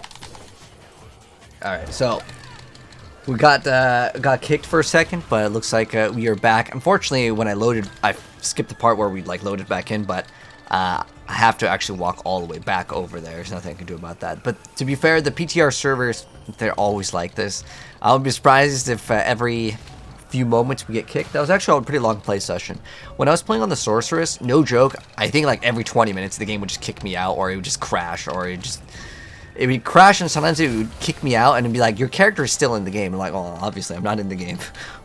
Alright, so we got kicked for a second, but it looks like we are back. Unfortunately, when I loaded, I skipped the part where we like loaded back in, but I have to actually walk all the way back over there. There's nothing I can do about that. But to be fair, the PTR servers, they're always like this. I would be surprised if every few moments we get kicked. That was actually a pretty long play session. When I was playing on the Sorceress, no joke, I think like every 20 minutes the game would just kick me out, or it would just crash, or it would crash, and sometimes it would kick me out and it'd be like, your character is still in the game. I'm like, oh, obviously I'm not in the game.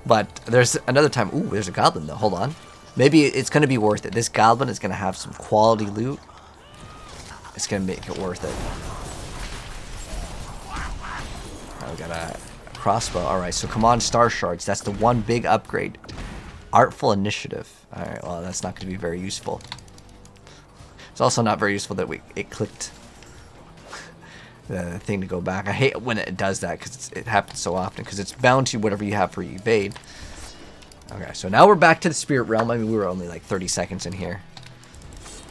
But there's another time, ooh, there's a goblin though, hold on. Maybe it's going to be worth it. This goblin is going to have some quality loot. It's going to make it worth it. We got a crossbow. Alright, so come on, Star Shards. That's the one big upgrade. Artful Initiative. Alright, well, that's not going to be very useful. It's also not very useful that it clicked the thing to go back. I hate when it does that because it happens so often, because it's bound to whatever you have for evade. Okay, so now we're back to the Spirit Realm. I mean, we were only like 30 seconds in here.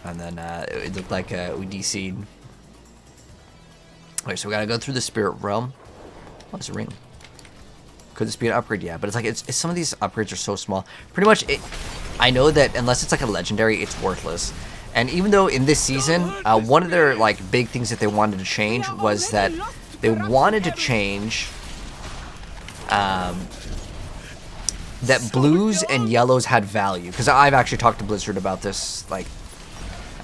And then it looked like we DC'd. Okay, so we gotta go through the Spirit Realm. Oh, there's a ring. Could this be an upgrade? Yeah, but it's like it's some of these upgrades are so small. Pretty much, I know that unless it's like a legendary, it's worthless. And even though in this season, one of their like big things that they wanted to change was that they wanted to change that blues and yellows had value. Because I've actually talked to Blizzard about this, like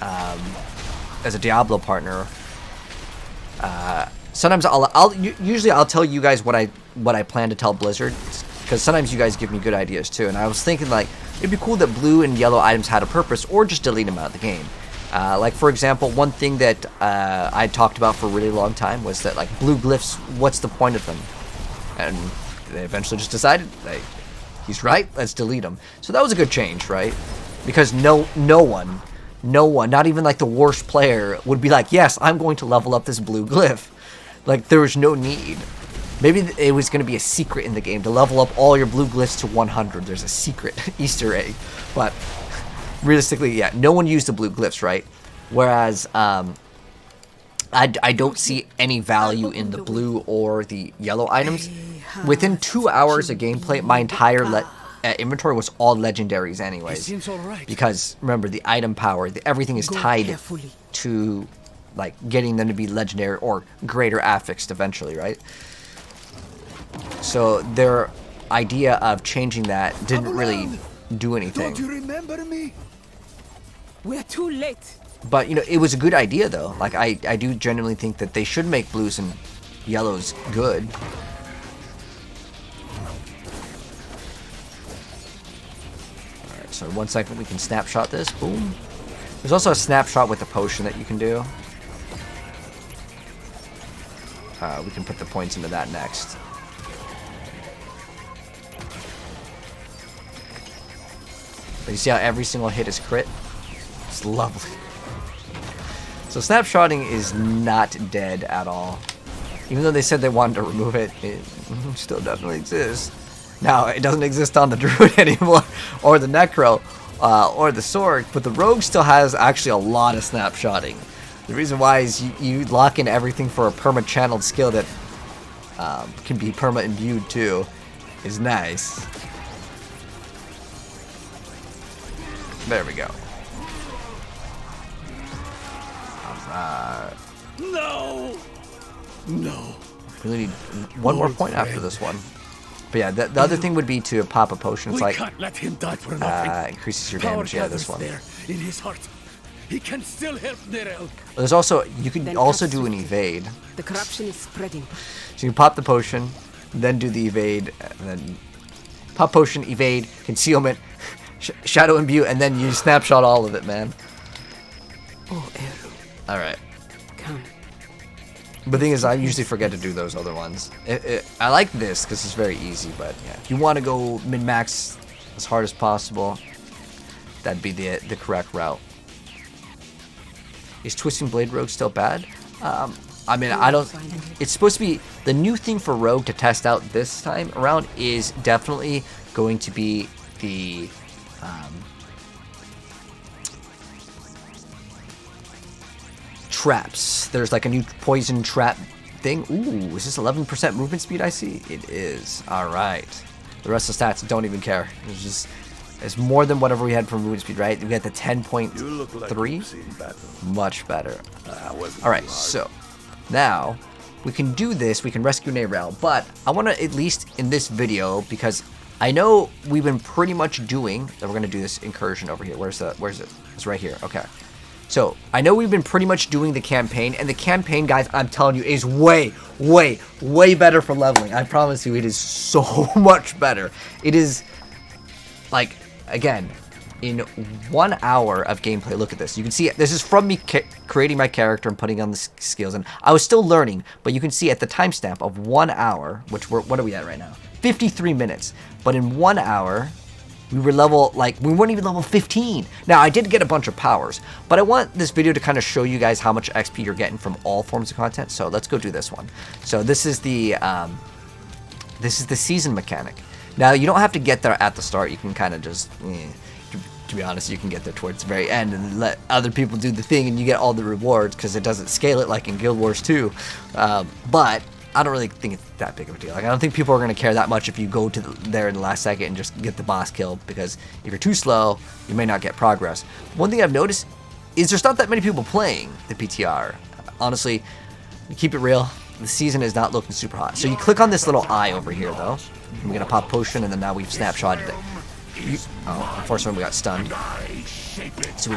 as a Diablo partner. Sometimes usually I'll tell you guys what I plan to tell Blizzard, because sometimes you guys give me good ideas too. And I was thinking like, it'd be cool that blue and yellow items had a purpose, or just delete them out of the game. Like, for example, one thing that I talked about for a really long time was that, like, blue glyphs, what's the point of them? And they eventually just decided, like, he's right, let's delete them. So that was a good change, right? Because no one, not even, like, the worst player, would be like, yes, I'm going to level up this blue glyph. Like, there was no need. Maybe it was going to be a secret in the game to level up all your blue glyphs to 100. There's a secret Easter egg. But realistically, yeah, no one used the blue glyphs, right? Whereas I don't see any value in the blue or the yellow items. Within 2 hours of gameplay, my entire inventory was all legendaries anyways. Because, remember, the item power, everything is tied to, like, getting them to be legendary or greater affixed eventually, right? So their idea of changing that didn't really do anything. Don't you remember me? We're too late. But, you know, it was a good idea, though. Like, I do genuinely think that they should make blues and yellows good. Alright, so 1 second we can snapshot this. Boom. There's also a snapshot with the potion that you can do. We can put the points into that next. But you see how every single hit is crit? It's lovely. So snapshotting is not dead at all. Even though they said they wanted to remove it, it still definitely exists. Now, it doesn't exist on the Druid anymore, or the Necro, or the Sword, but the Rogue still has actually a lot of snapshotting. The reason why is you lock in everything for a perma-channeled skill that can be perma-imbued too, is nice. There we go. Alright. No! No. We really need one more point after this one. But yeah, the other thing would be to pop a potion. It's like, can't let him die for nothing. Increases your damage. Yeah, this one. There in his heart. He can still help Nerel. There's also, you can also do an evade. The corruption is spreading. So you can pop the potion, then do the evade, and then pop potion, evade, concealment, shadow imbue, and then you snapshot all of it, man. Oh, Eru. Alright. Come. But the thing is, I usually forget to do those other ones. I like this because it's very easy, but yeah, if you want to go min-max as hard as possible, that'd be the correct route. Is Twisting Blade Rogue still bad? I mean, I don't... It's supposed to be... The new thing for Rogue to test out this time around is definitely going to be the... traps. There's like a new poison trap thing. Ooh, is this 11% movement speed I see? It is. Alright. The rest of the stats don't even care. It's just... It's more than whatever we had for movement speed, right? We had the 10.3. Much better. Alright, so now we can do this. We can rescue Nerel, but I want to, at least in this video, because I know we've been pretty much doing that. We're going to do this incursion over here. Where's it? It's right here. Okay. So I know we've been pretty much doing the campaign, and the campaign, guys, I'm telling you, is way, way, way better for leveling. I promise you, it is so much better. It is like, again, in 1 hour of gameplay, look at this. You can see this is from me creating my character and putting on the skills, and I was still learning, but you can see at the timestamp of 1 hour, which what are we at right now? 53 minutes. But in 1 hour, we were level, like, we weren't even level 15. Now, I did get a bunch of powers, but I want this video to kind of show you guys how much XP you're getting from all forms of content. So let's go do this one. So this is the season mechanic. Now, you don't have to get there at the start. You can kind of just, to be honest, you can get there towards the very end and let other people do the thing, and you get all the rewards because it doesn't scale it like in Guild Wars 2. But I don't really think it's that big of a deal. Like, I don't think people are going to care that much if you go to there in the last second and just get the boss killed, because if you're too slow, you may not get progress. One thing I've noticed is there's not that many people playing the PTR. Honestly, keep it real, the season is not looking super hot. So you click on this little eye over here, though. We're going to pop potion, and then now we've snapshotted it. Oh, unfortunately we got stunned. So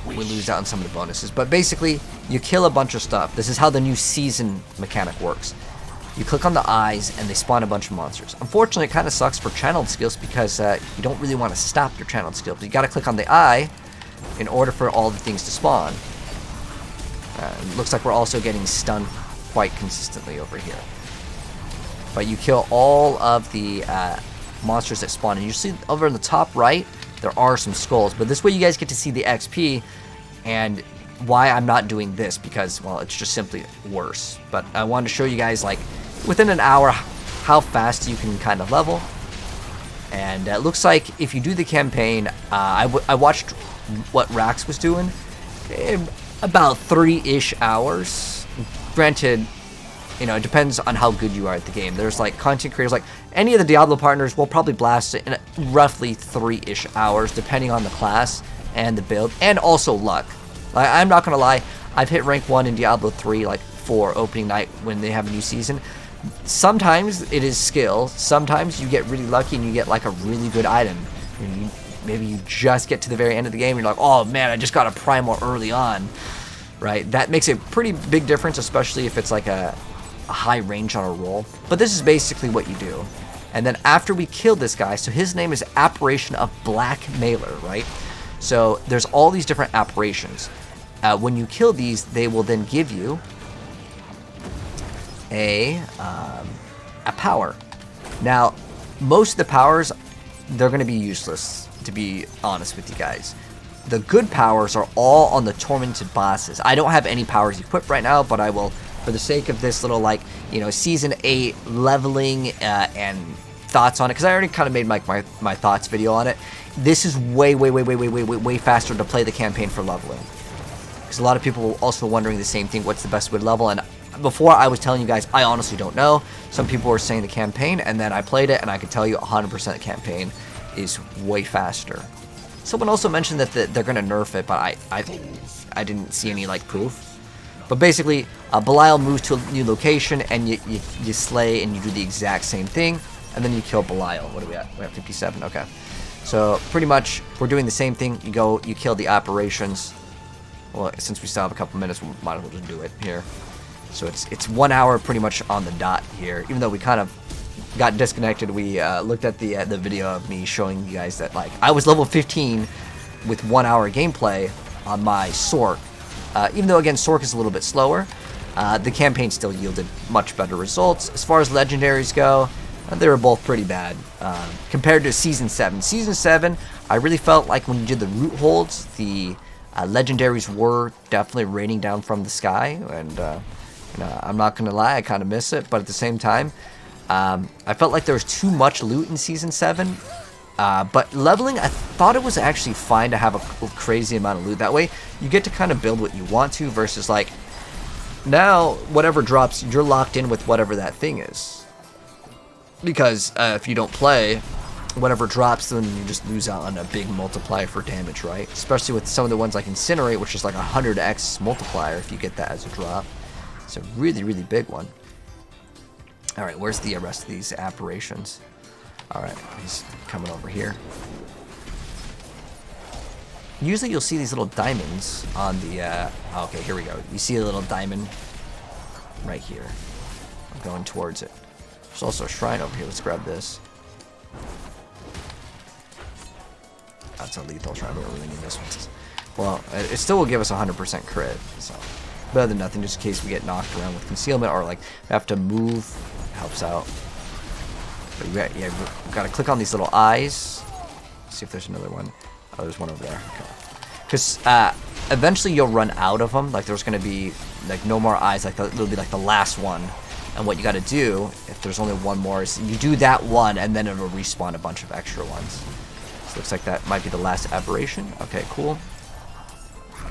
we lose out on some of the bonuses. But basically, you kill a bunch of stuff. This is how the new season mechanic works. You click on the eyes, and they spawn a bunch of monsters. Unfortunately, it kind of sucks for channeled skills because you don't really want to stop your channeled skill. But you got to click on the eye in order for all the things to spawn. It looks like we're also getting stunned quite consistently over here. But you kill all of the monsters that spawn. And you see over in the top right, there are some skulls. But this way you guys get to see the XP and why I'm not doing this. Because, well, it's just simply worse. But I wanted to show you guys, like, within an hour, how fast you can kind of level. And it looks like if you do the campaign, I watched what Rax was doing. About 3-ish hours. Granted, you know, it depends on how good you are at the game. There's like content creators, like any of the Diablo partners will probably blast it in roughly 3-ish hours, depending on the class and the build, and also luck. Like, I'm not gonna lie, I've hit rank 1 in Diablo 3 like for opening night when they have a new season. Sometimes it is skill. Sometimes you get really lucky and you get like a really good item. And maybe you just get to the very end of the game and you're like, oh man, I just got a primal early on. Right? That makes a pretty big difference, especially if it's like a high range on a roll. But this is basically what you do. And then after we killed this guy, so his name is Apparition of Black Mailer, right? So there's all these different apparitions. When you kill these, they will then give you a power. Now, most of the powers, they're going to be useless, to be honest with you guys. The good powers are all on the tormented bosses. I don't have any powers equipped right now, but I will, for the sake of this little, like, you know, Season 8 leveling and thoughts on it, because I already kind of made my thoughts video on it. This is way faster to play the campaign for leveling. Because a lot of people were also wondering the same thing, what's the best way to level? And before I was telling you guys, I honestly don't know. Some people were saying the campaign, and then I played it, and I could tell you 100% the campaign is way faster. Someone also mentioned that they're going to nerf it, but I didn't see any like proof. But basically, Belial moves to a new location, and you slay, and you do the exact same thing, and then you kill Belial. What are we at? We're at 57. Okay. So pretty much, we're doing the same thing. You go, you kill the operations. Well, since we still have a couple minutes, we might as well just do it here. So it's 1 hour pretty much on the dot here. Even though we kind of got disconnected, we looked at the video of me showing you guys that, like, I was level 15 with 1 hour gameplay on my Sork. Even though, again, Sork is a little bit slower, the campaign still yielded much better results. As far as legendaries go, they were both pretty bad compared to Season 7. Season 7, I really felt like when you did the root holds, the legendaries were definitely raining down from the sky, and you know, I'm not gonna lie, I kind of miss it, but at the same time, I felt like there was too much loot in Season 7, but leveling, I thought it was actually fine to have a crazy amount of loot. That way, you get to kind of build what you want to, versus like, now, whatever drops, you're locked in with whatever that thing is. Because if you don't play, whatever drops, then you just lose out on a big multiplier for damage, right? Especially with some of the ones like Incinerate, which is like a 100x multiplier if you get that as a drop. It's a really, really big one. Alright, where's the rest of these apparitions? Alright, he's coming over here. Usually you'll see these little diamonds on the, okay, here we go. You see a little diamond right here. I'm going towards it. There's also a shrine over here. Let's grab this. That's a lethal shrine. We don't really need this one. Well, it still will give us 100% crit, so better than nothing, just in case we get knocked around with concealment, or like we have to move. Helps out. But yeah, we've got to click on these little eyes. See if there's another one. Oh, there's one over there. Because eventually you'll run out of them. Like, there's going to be like no more eyes. Like, it'll be like the last one. And what you got to do, if there's only one more, is you do that one, and then it'll respawn a bunch of extra ones. So looks like that might be the last aberration. Okay, cool.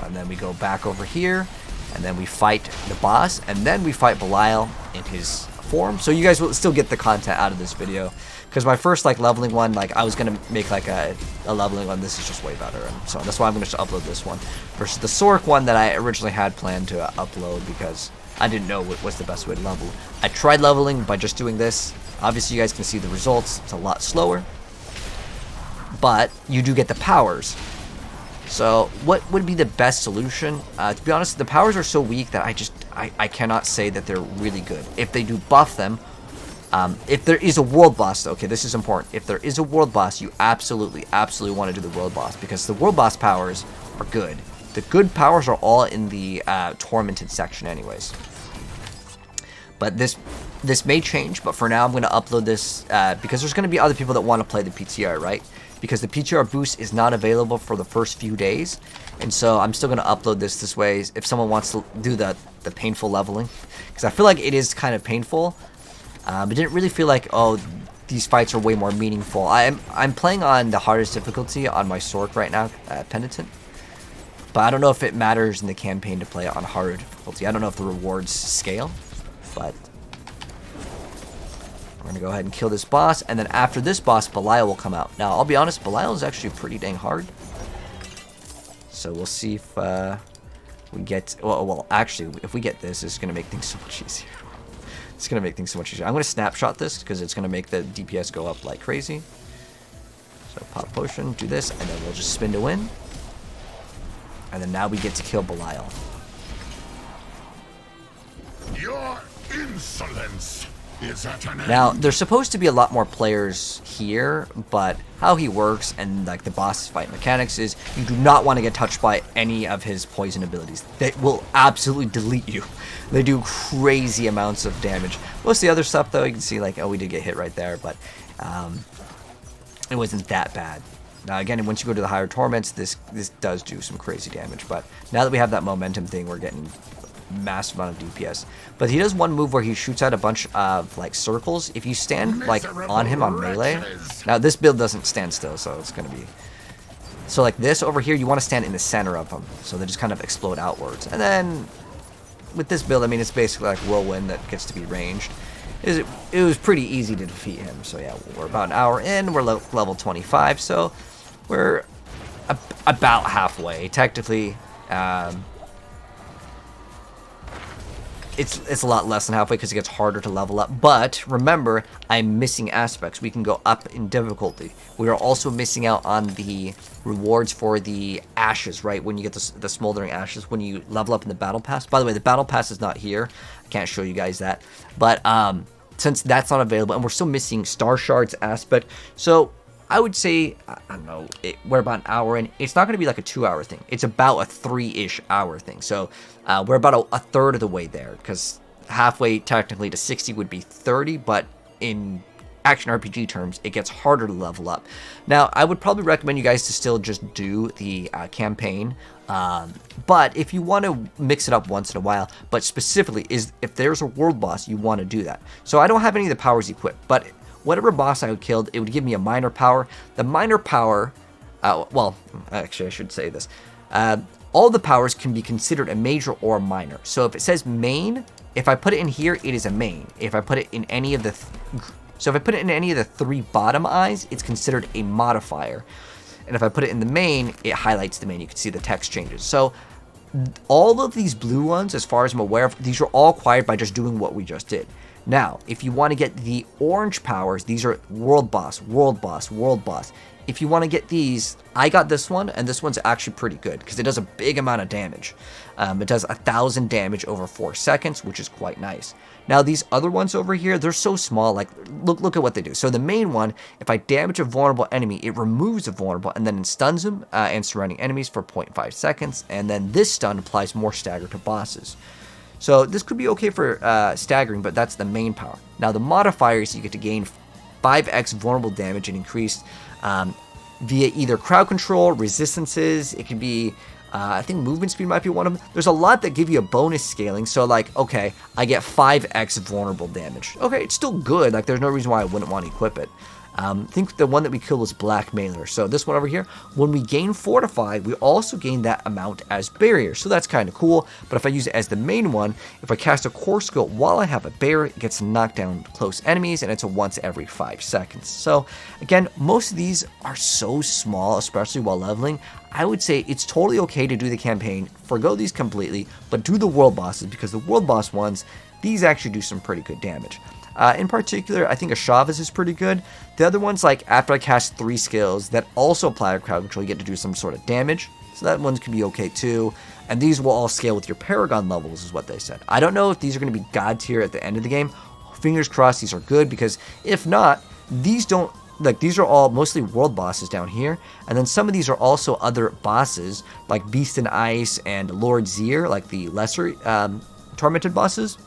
And then we go back over here, and then we fight the boss, and then we fight Belial in his form. So you guys will still get the content out of this video, because my first like leveling one, like I was gonna make like a leveling one. This is just way better, and so that's why I'm gonna just upload this one versus the Sork one that I originally had planned to upload, because I didn't know what was the best way to level. I tried leveling by just doing this. Obviously you guys can see the results. It's a lot slower, but you do get the powers. So what would be the best solution? To be honest, the powers are so weak that I cannot say that they're really good. If they do buff them, if there is a world boss, though, okay, this is important. If there is a world boss, you absolutely want to do the world boss, because the world boss powers are good. The good powers are all in the tormented section anyways. But this may change, but for now I'm going to upload this because there's going to be other people that want to play the PTR, right? Because the PTR boost is not available for the first few days, and so I'm still going to upload this way if someone wants to do the painful leveling, because I feel like it is kind of painful. It didn't really feel like, oh, these fights are way more meaningful. I'm playing on the hardest difficulty on my sword right now, Penitent. But I don't know if it matters in the campaign to play it on harder difficulty. I don't know if the rewards scale, but we're going to go ahead and kill this boss, and then after this boss, Belial will come out. Now, I'll be honest, Belial is actually pretty dang hard. So we'll see if we get... Well, actually, if we get this, it's going to make things so much easier. It's going to make things so much easier. I'm going to snapshot this because it's going to make the DPS go up like crazy. So pop potion, do this, and then we'll just spin to win. And then now we get to kill Belial. Your insolence is at an end. Now, there's supposed to be a lot more players here, but how he works and like the boss fight mechanics is you do not want to get touched by any of his poison abilities. They will absolutely delete you. They do crazy amounts of damage. Most of the other stuff, though, you can see like, oh, we did get hit right there, but it wasn't that bad. Now, again, once you go to the higher torments, this does do some crazy damage. But now that we have that momentum thing, we're getting massive amount of DPS. But he does one move where he shoots out a bunch of like circles. If you stand like on him on melee, now this build doesn't stand still, so it's gonna be so like this over here. You want to stand in the center of them, so they just kind of explode outwards. And then with this build, I mean, it's basically like whirlwind that gets to be ranged. It was pretty easy to defeat him. So yeah, we're about an hour in. We're level 25, so we're about halfway technically. It's a lot less than halfway because it gets harder to level up. But remember, I'm missing aspects. We can go up in difficulty. We are also missing out on the rewards for the ashes, right? When you get the smoldering ashes, when you level up in the battle pass. By the way, the battle pass is not here. I can't show you guys that. But since that's not available, and we're still missing star shards aspect, so I would say, I don't know, we're about an hour in. It's not going to be like a 2-hour thing. It's about a 3-ish hour thing. So we're about a third of the way there, because halfway technically to 60 would be 30, but in action RPG terms, it gets harder to level up. Now, I would probably recommend you guys to still just do the campaign, but if you want to mix it up once in a while, but specifically is if there's a world boss, you want to do that. So I don't have any of the powers equipped, but whatever boss I killed, it would give me a minor power. The minor power, well, actually I should say this. All the powers can be considered a major or a minor. So if it says main, if I put it in here, it is a main. If I put it in any of the, so if I put it in any of the 3 bottom eyes, it's considered a modifier. And if I put it in the main, it highlights the main. You can see the text changes. So all of these blue ones, as far as I'm aware of, these are all acquired by just doing what we just did. Now, if you want to get the orange powers, these are world boss, world boss, world boss. If you want to get these, I got this one, and this one's actually pretty good because it does a big amount of damage. It does 1,000 damage over 4 seconds, which is quite nice. Now, these other ones over here, they're so small. Like, look at what they do. So the main one, if I damage a vulnerable enemy, it removes a vulnerable and then it stuns him and surrounding enemies for 0.5 seconds. And then this stun applies more stagger to bosses. So this could be okay for staggering, but that's the main power. Now the modifiers, you get to gain 5x vulnerable damage and increased via either crowd control, resistances. It could be, I think movement speed might be one of them. There's a lot that give you a bonus scaling. So like, okay, I get 5x vulnerable damage. Okay, it's still good. Like there's no reason why I wouldn't want to equip it. I think the one that we killed was Black Mailer. So this one over here, when we gain Fortify, we also gain that amount as barrier. So that's kind of cool. But if I use it as the main one, if I cast a core skill while I have a barrier, it gets knocked down close enemies, and it's a once every 5 seconds. So again, most of these are so small, especially while leveling. I would say it's totally okay to do the campaign, forgo these completely, but do the world bosses, because the world boss ones, these actually do some pretty good damage. In particular, I think a Chavez is pretty good. The other ones, like after I cast 3 skills that also apply to crowd control, you get to do some sort of damage. So that one could be okay too. And these will all scale with your Paragon levels is what they said. I don't know if these are going to be God tier at the end of the game. Fingers crossed these are good, because if not, these don't, like, these are all mostly world bosses down here, and then some of these are also other bosses like Beast and Ice and Lord Zir, like the lesser tormented bosses.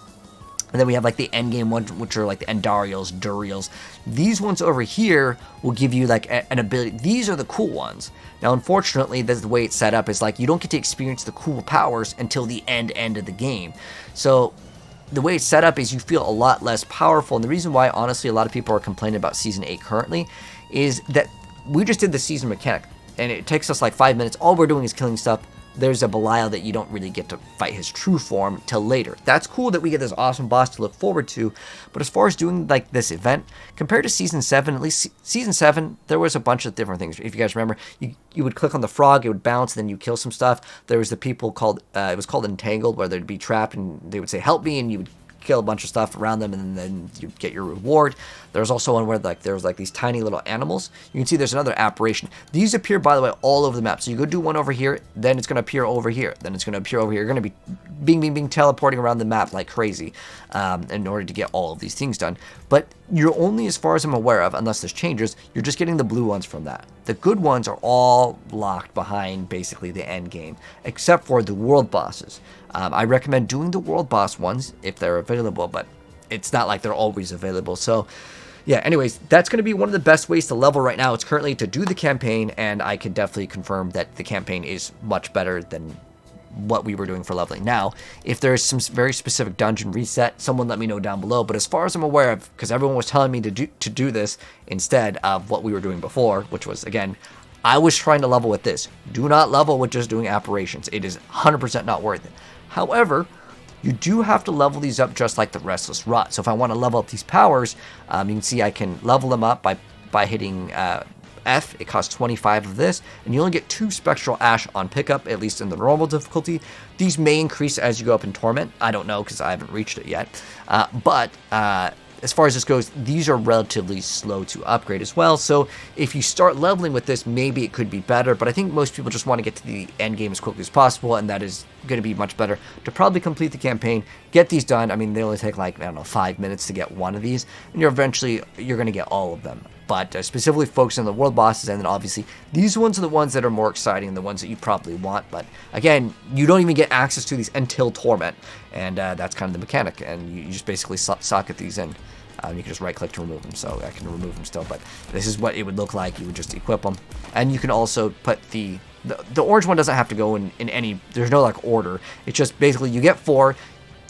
And then we have like the end game ones, which are like the Endarials, Durials. These ones over here will give you like an ability. These are the cool ones. Now, unfortunately, that's the way it's set up. Is like you don't get to experience the cool powers until the end of the game. So the way it's set up is you feel a lot less powerful. And the reason why, honestly, a lot of people are complaining about Season 8 currently is that we just did the season mechanic. And it takes us like 5 minutes. All we're doing is killing stuff. There's a Belial that you don't really get to fight his true form till later. That's cool that we get this awesome boss to look forward to. But as far as doing like this event, compared to Season 7, at least Season 7, there was a bunch of different things. If you guys remember, you would click on the frog, it would bounce, then you kill some stuff. There was the people called, it was called Entangled, where they'd be trapped and they would say, help me, and you would kill a bunch of stuff around them, and then you get your reward. There's also one where like there was like these tiny little animals. You can see there's another apparition. These appear, by the way, all over the map. So you go do one over here, then it's going to appear over here, then it's going to appear over here. You're going to be bing teleporting around the map like crazy in order to get all of these things done. But you're only, as far as I'm aware of, unless this changes, you're just getting the blue ones from that. The good ones are all locked behind basically the end game, except for the world bosses. I recommend doing the world boss ones if they're available, but it's not like they're always available. So yeah, anyways, that's going to be one of the best ways to level right now. It's currently to do the campaign, and I can definitely confirm that the campaign is much better than what we were doing for leveling. Now, if there's some very specific dungeon reset, someone let me know down below. But as far as I'm aware of, because everyone was telling me to do this instead of what we were doing before, which was, again, I was trying to level with this. Do not level with just doing apparitions. It is 100% not worth it. However, you do have to level these up just like the Restless Rot. So if I want to level up these powers, you can see I can level them up by hitting F. It costs 25 of this, and you only get 2 Spectral Ash on pickup, at least in the normal difficulty. These may increase as you go up in Torment. I don't know because I haven't reached it yet. But as far as this goes, these are relatively slow to upgrade as well. So if you start leveling with this, maybe it could be better. But I think most people just want to get to the end game as quickly as possible, and that is going to be much better to probably complete the campaign, get these done. I mean, they only take like, I don't know, 5 minutes to get one of these, and you're going to get all of them. But specifically focus on the world bosses, and then obviously these ones are the ones that are more exciting, the ones that you probably want. But again, you don't even get access to these until Torment, and that's kind of the mechanic. And you just basically socket these in. You can just right click to remove them, so I can remove them still. But this is what it would look like. You would just equip them, and you can also put the orange one doesn't have to go in any. There's no like order. It's just basically you get 4.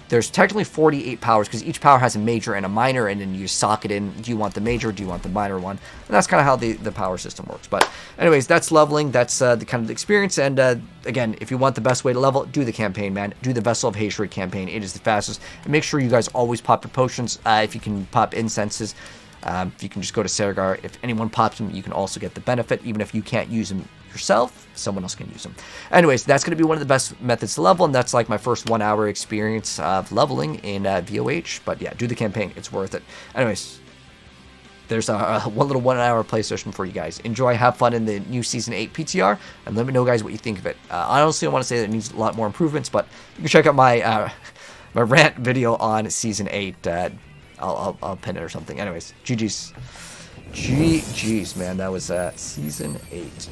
There's technically 48 powers because each power has a major and a minor, and then you socket in. Do you want the major? Do you want the minor one? And that's kind of how the power system works. But anyways, that's leveling. That's the kind of the experience. And again, if you want the best way to level, do the campaign, man. Do the Vessel of Hatred campaign. It is the fastest. And make sure you guys always pop your potions. If you can pop incenses, if you can just go to Sergar. If anyone pops them, you can also get the benefit, even if you can't use them yourself, someone else can use them. Anyways, that's going to be one of the best methods to level, and that's like my first 1 hour experience of leveling in VOH. But yeah, do the campaign, it's worth it. Anyways, there's one little 1 hour play session for you guys. Enjoy, have fun in the new Season 8 PTR, and let me know, guys, what you think of it. Honestly, I want to say that it needs a lot more improvements, but you can check out my my rant video on Season 8. I'll pin it or something. Anyways, GG's, man. That was Season 8.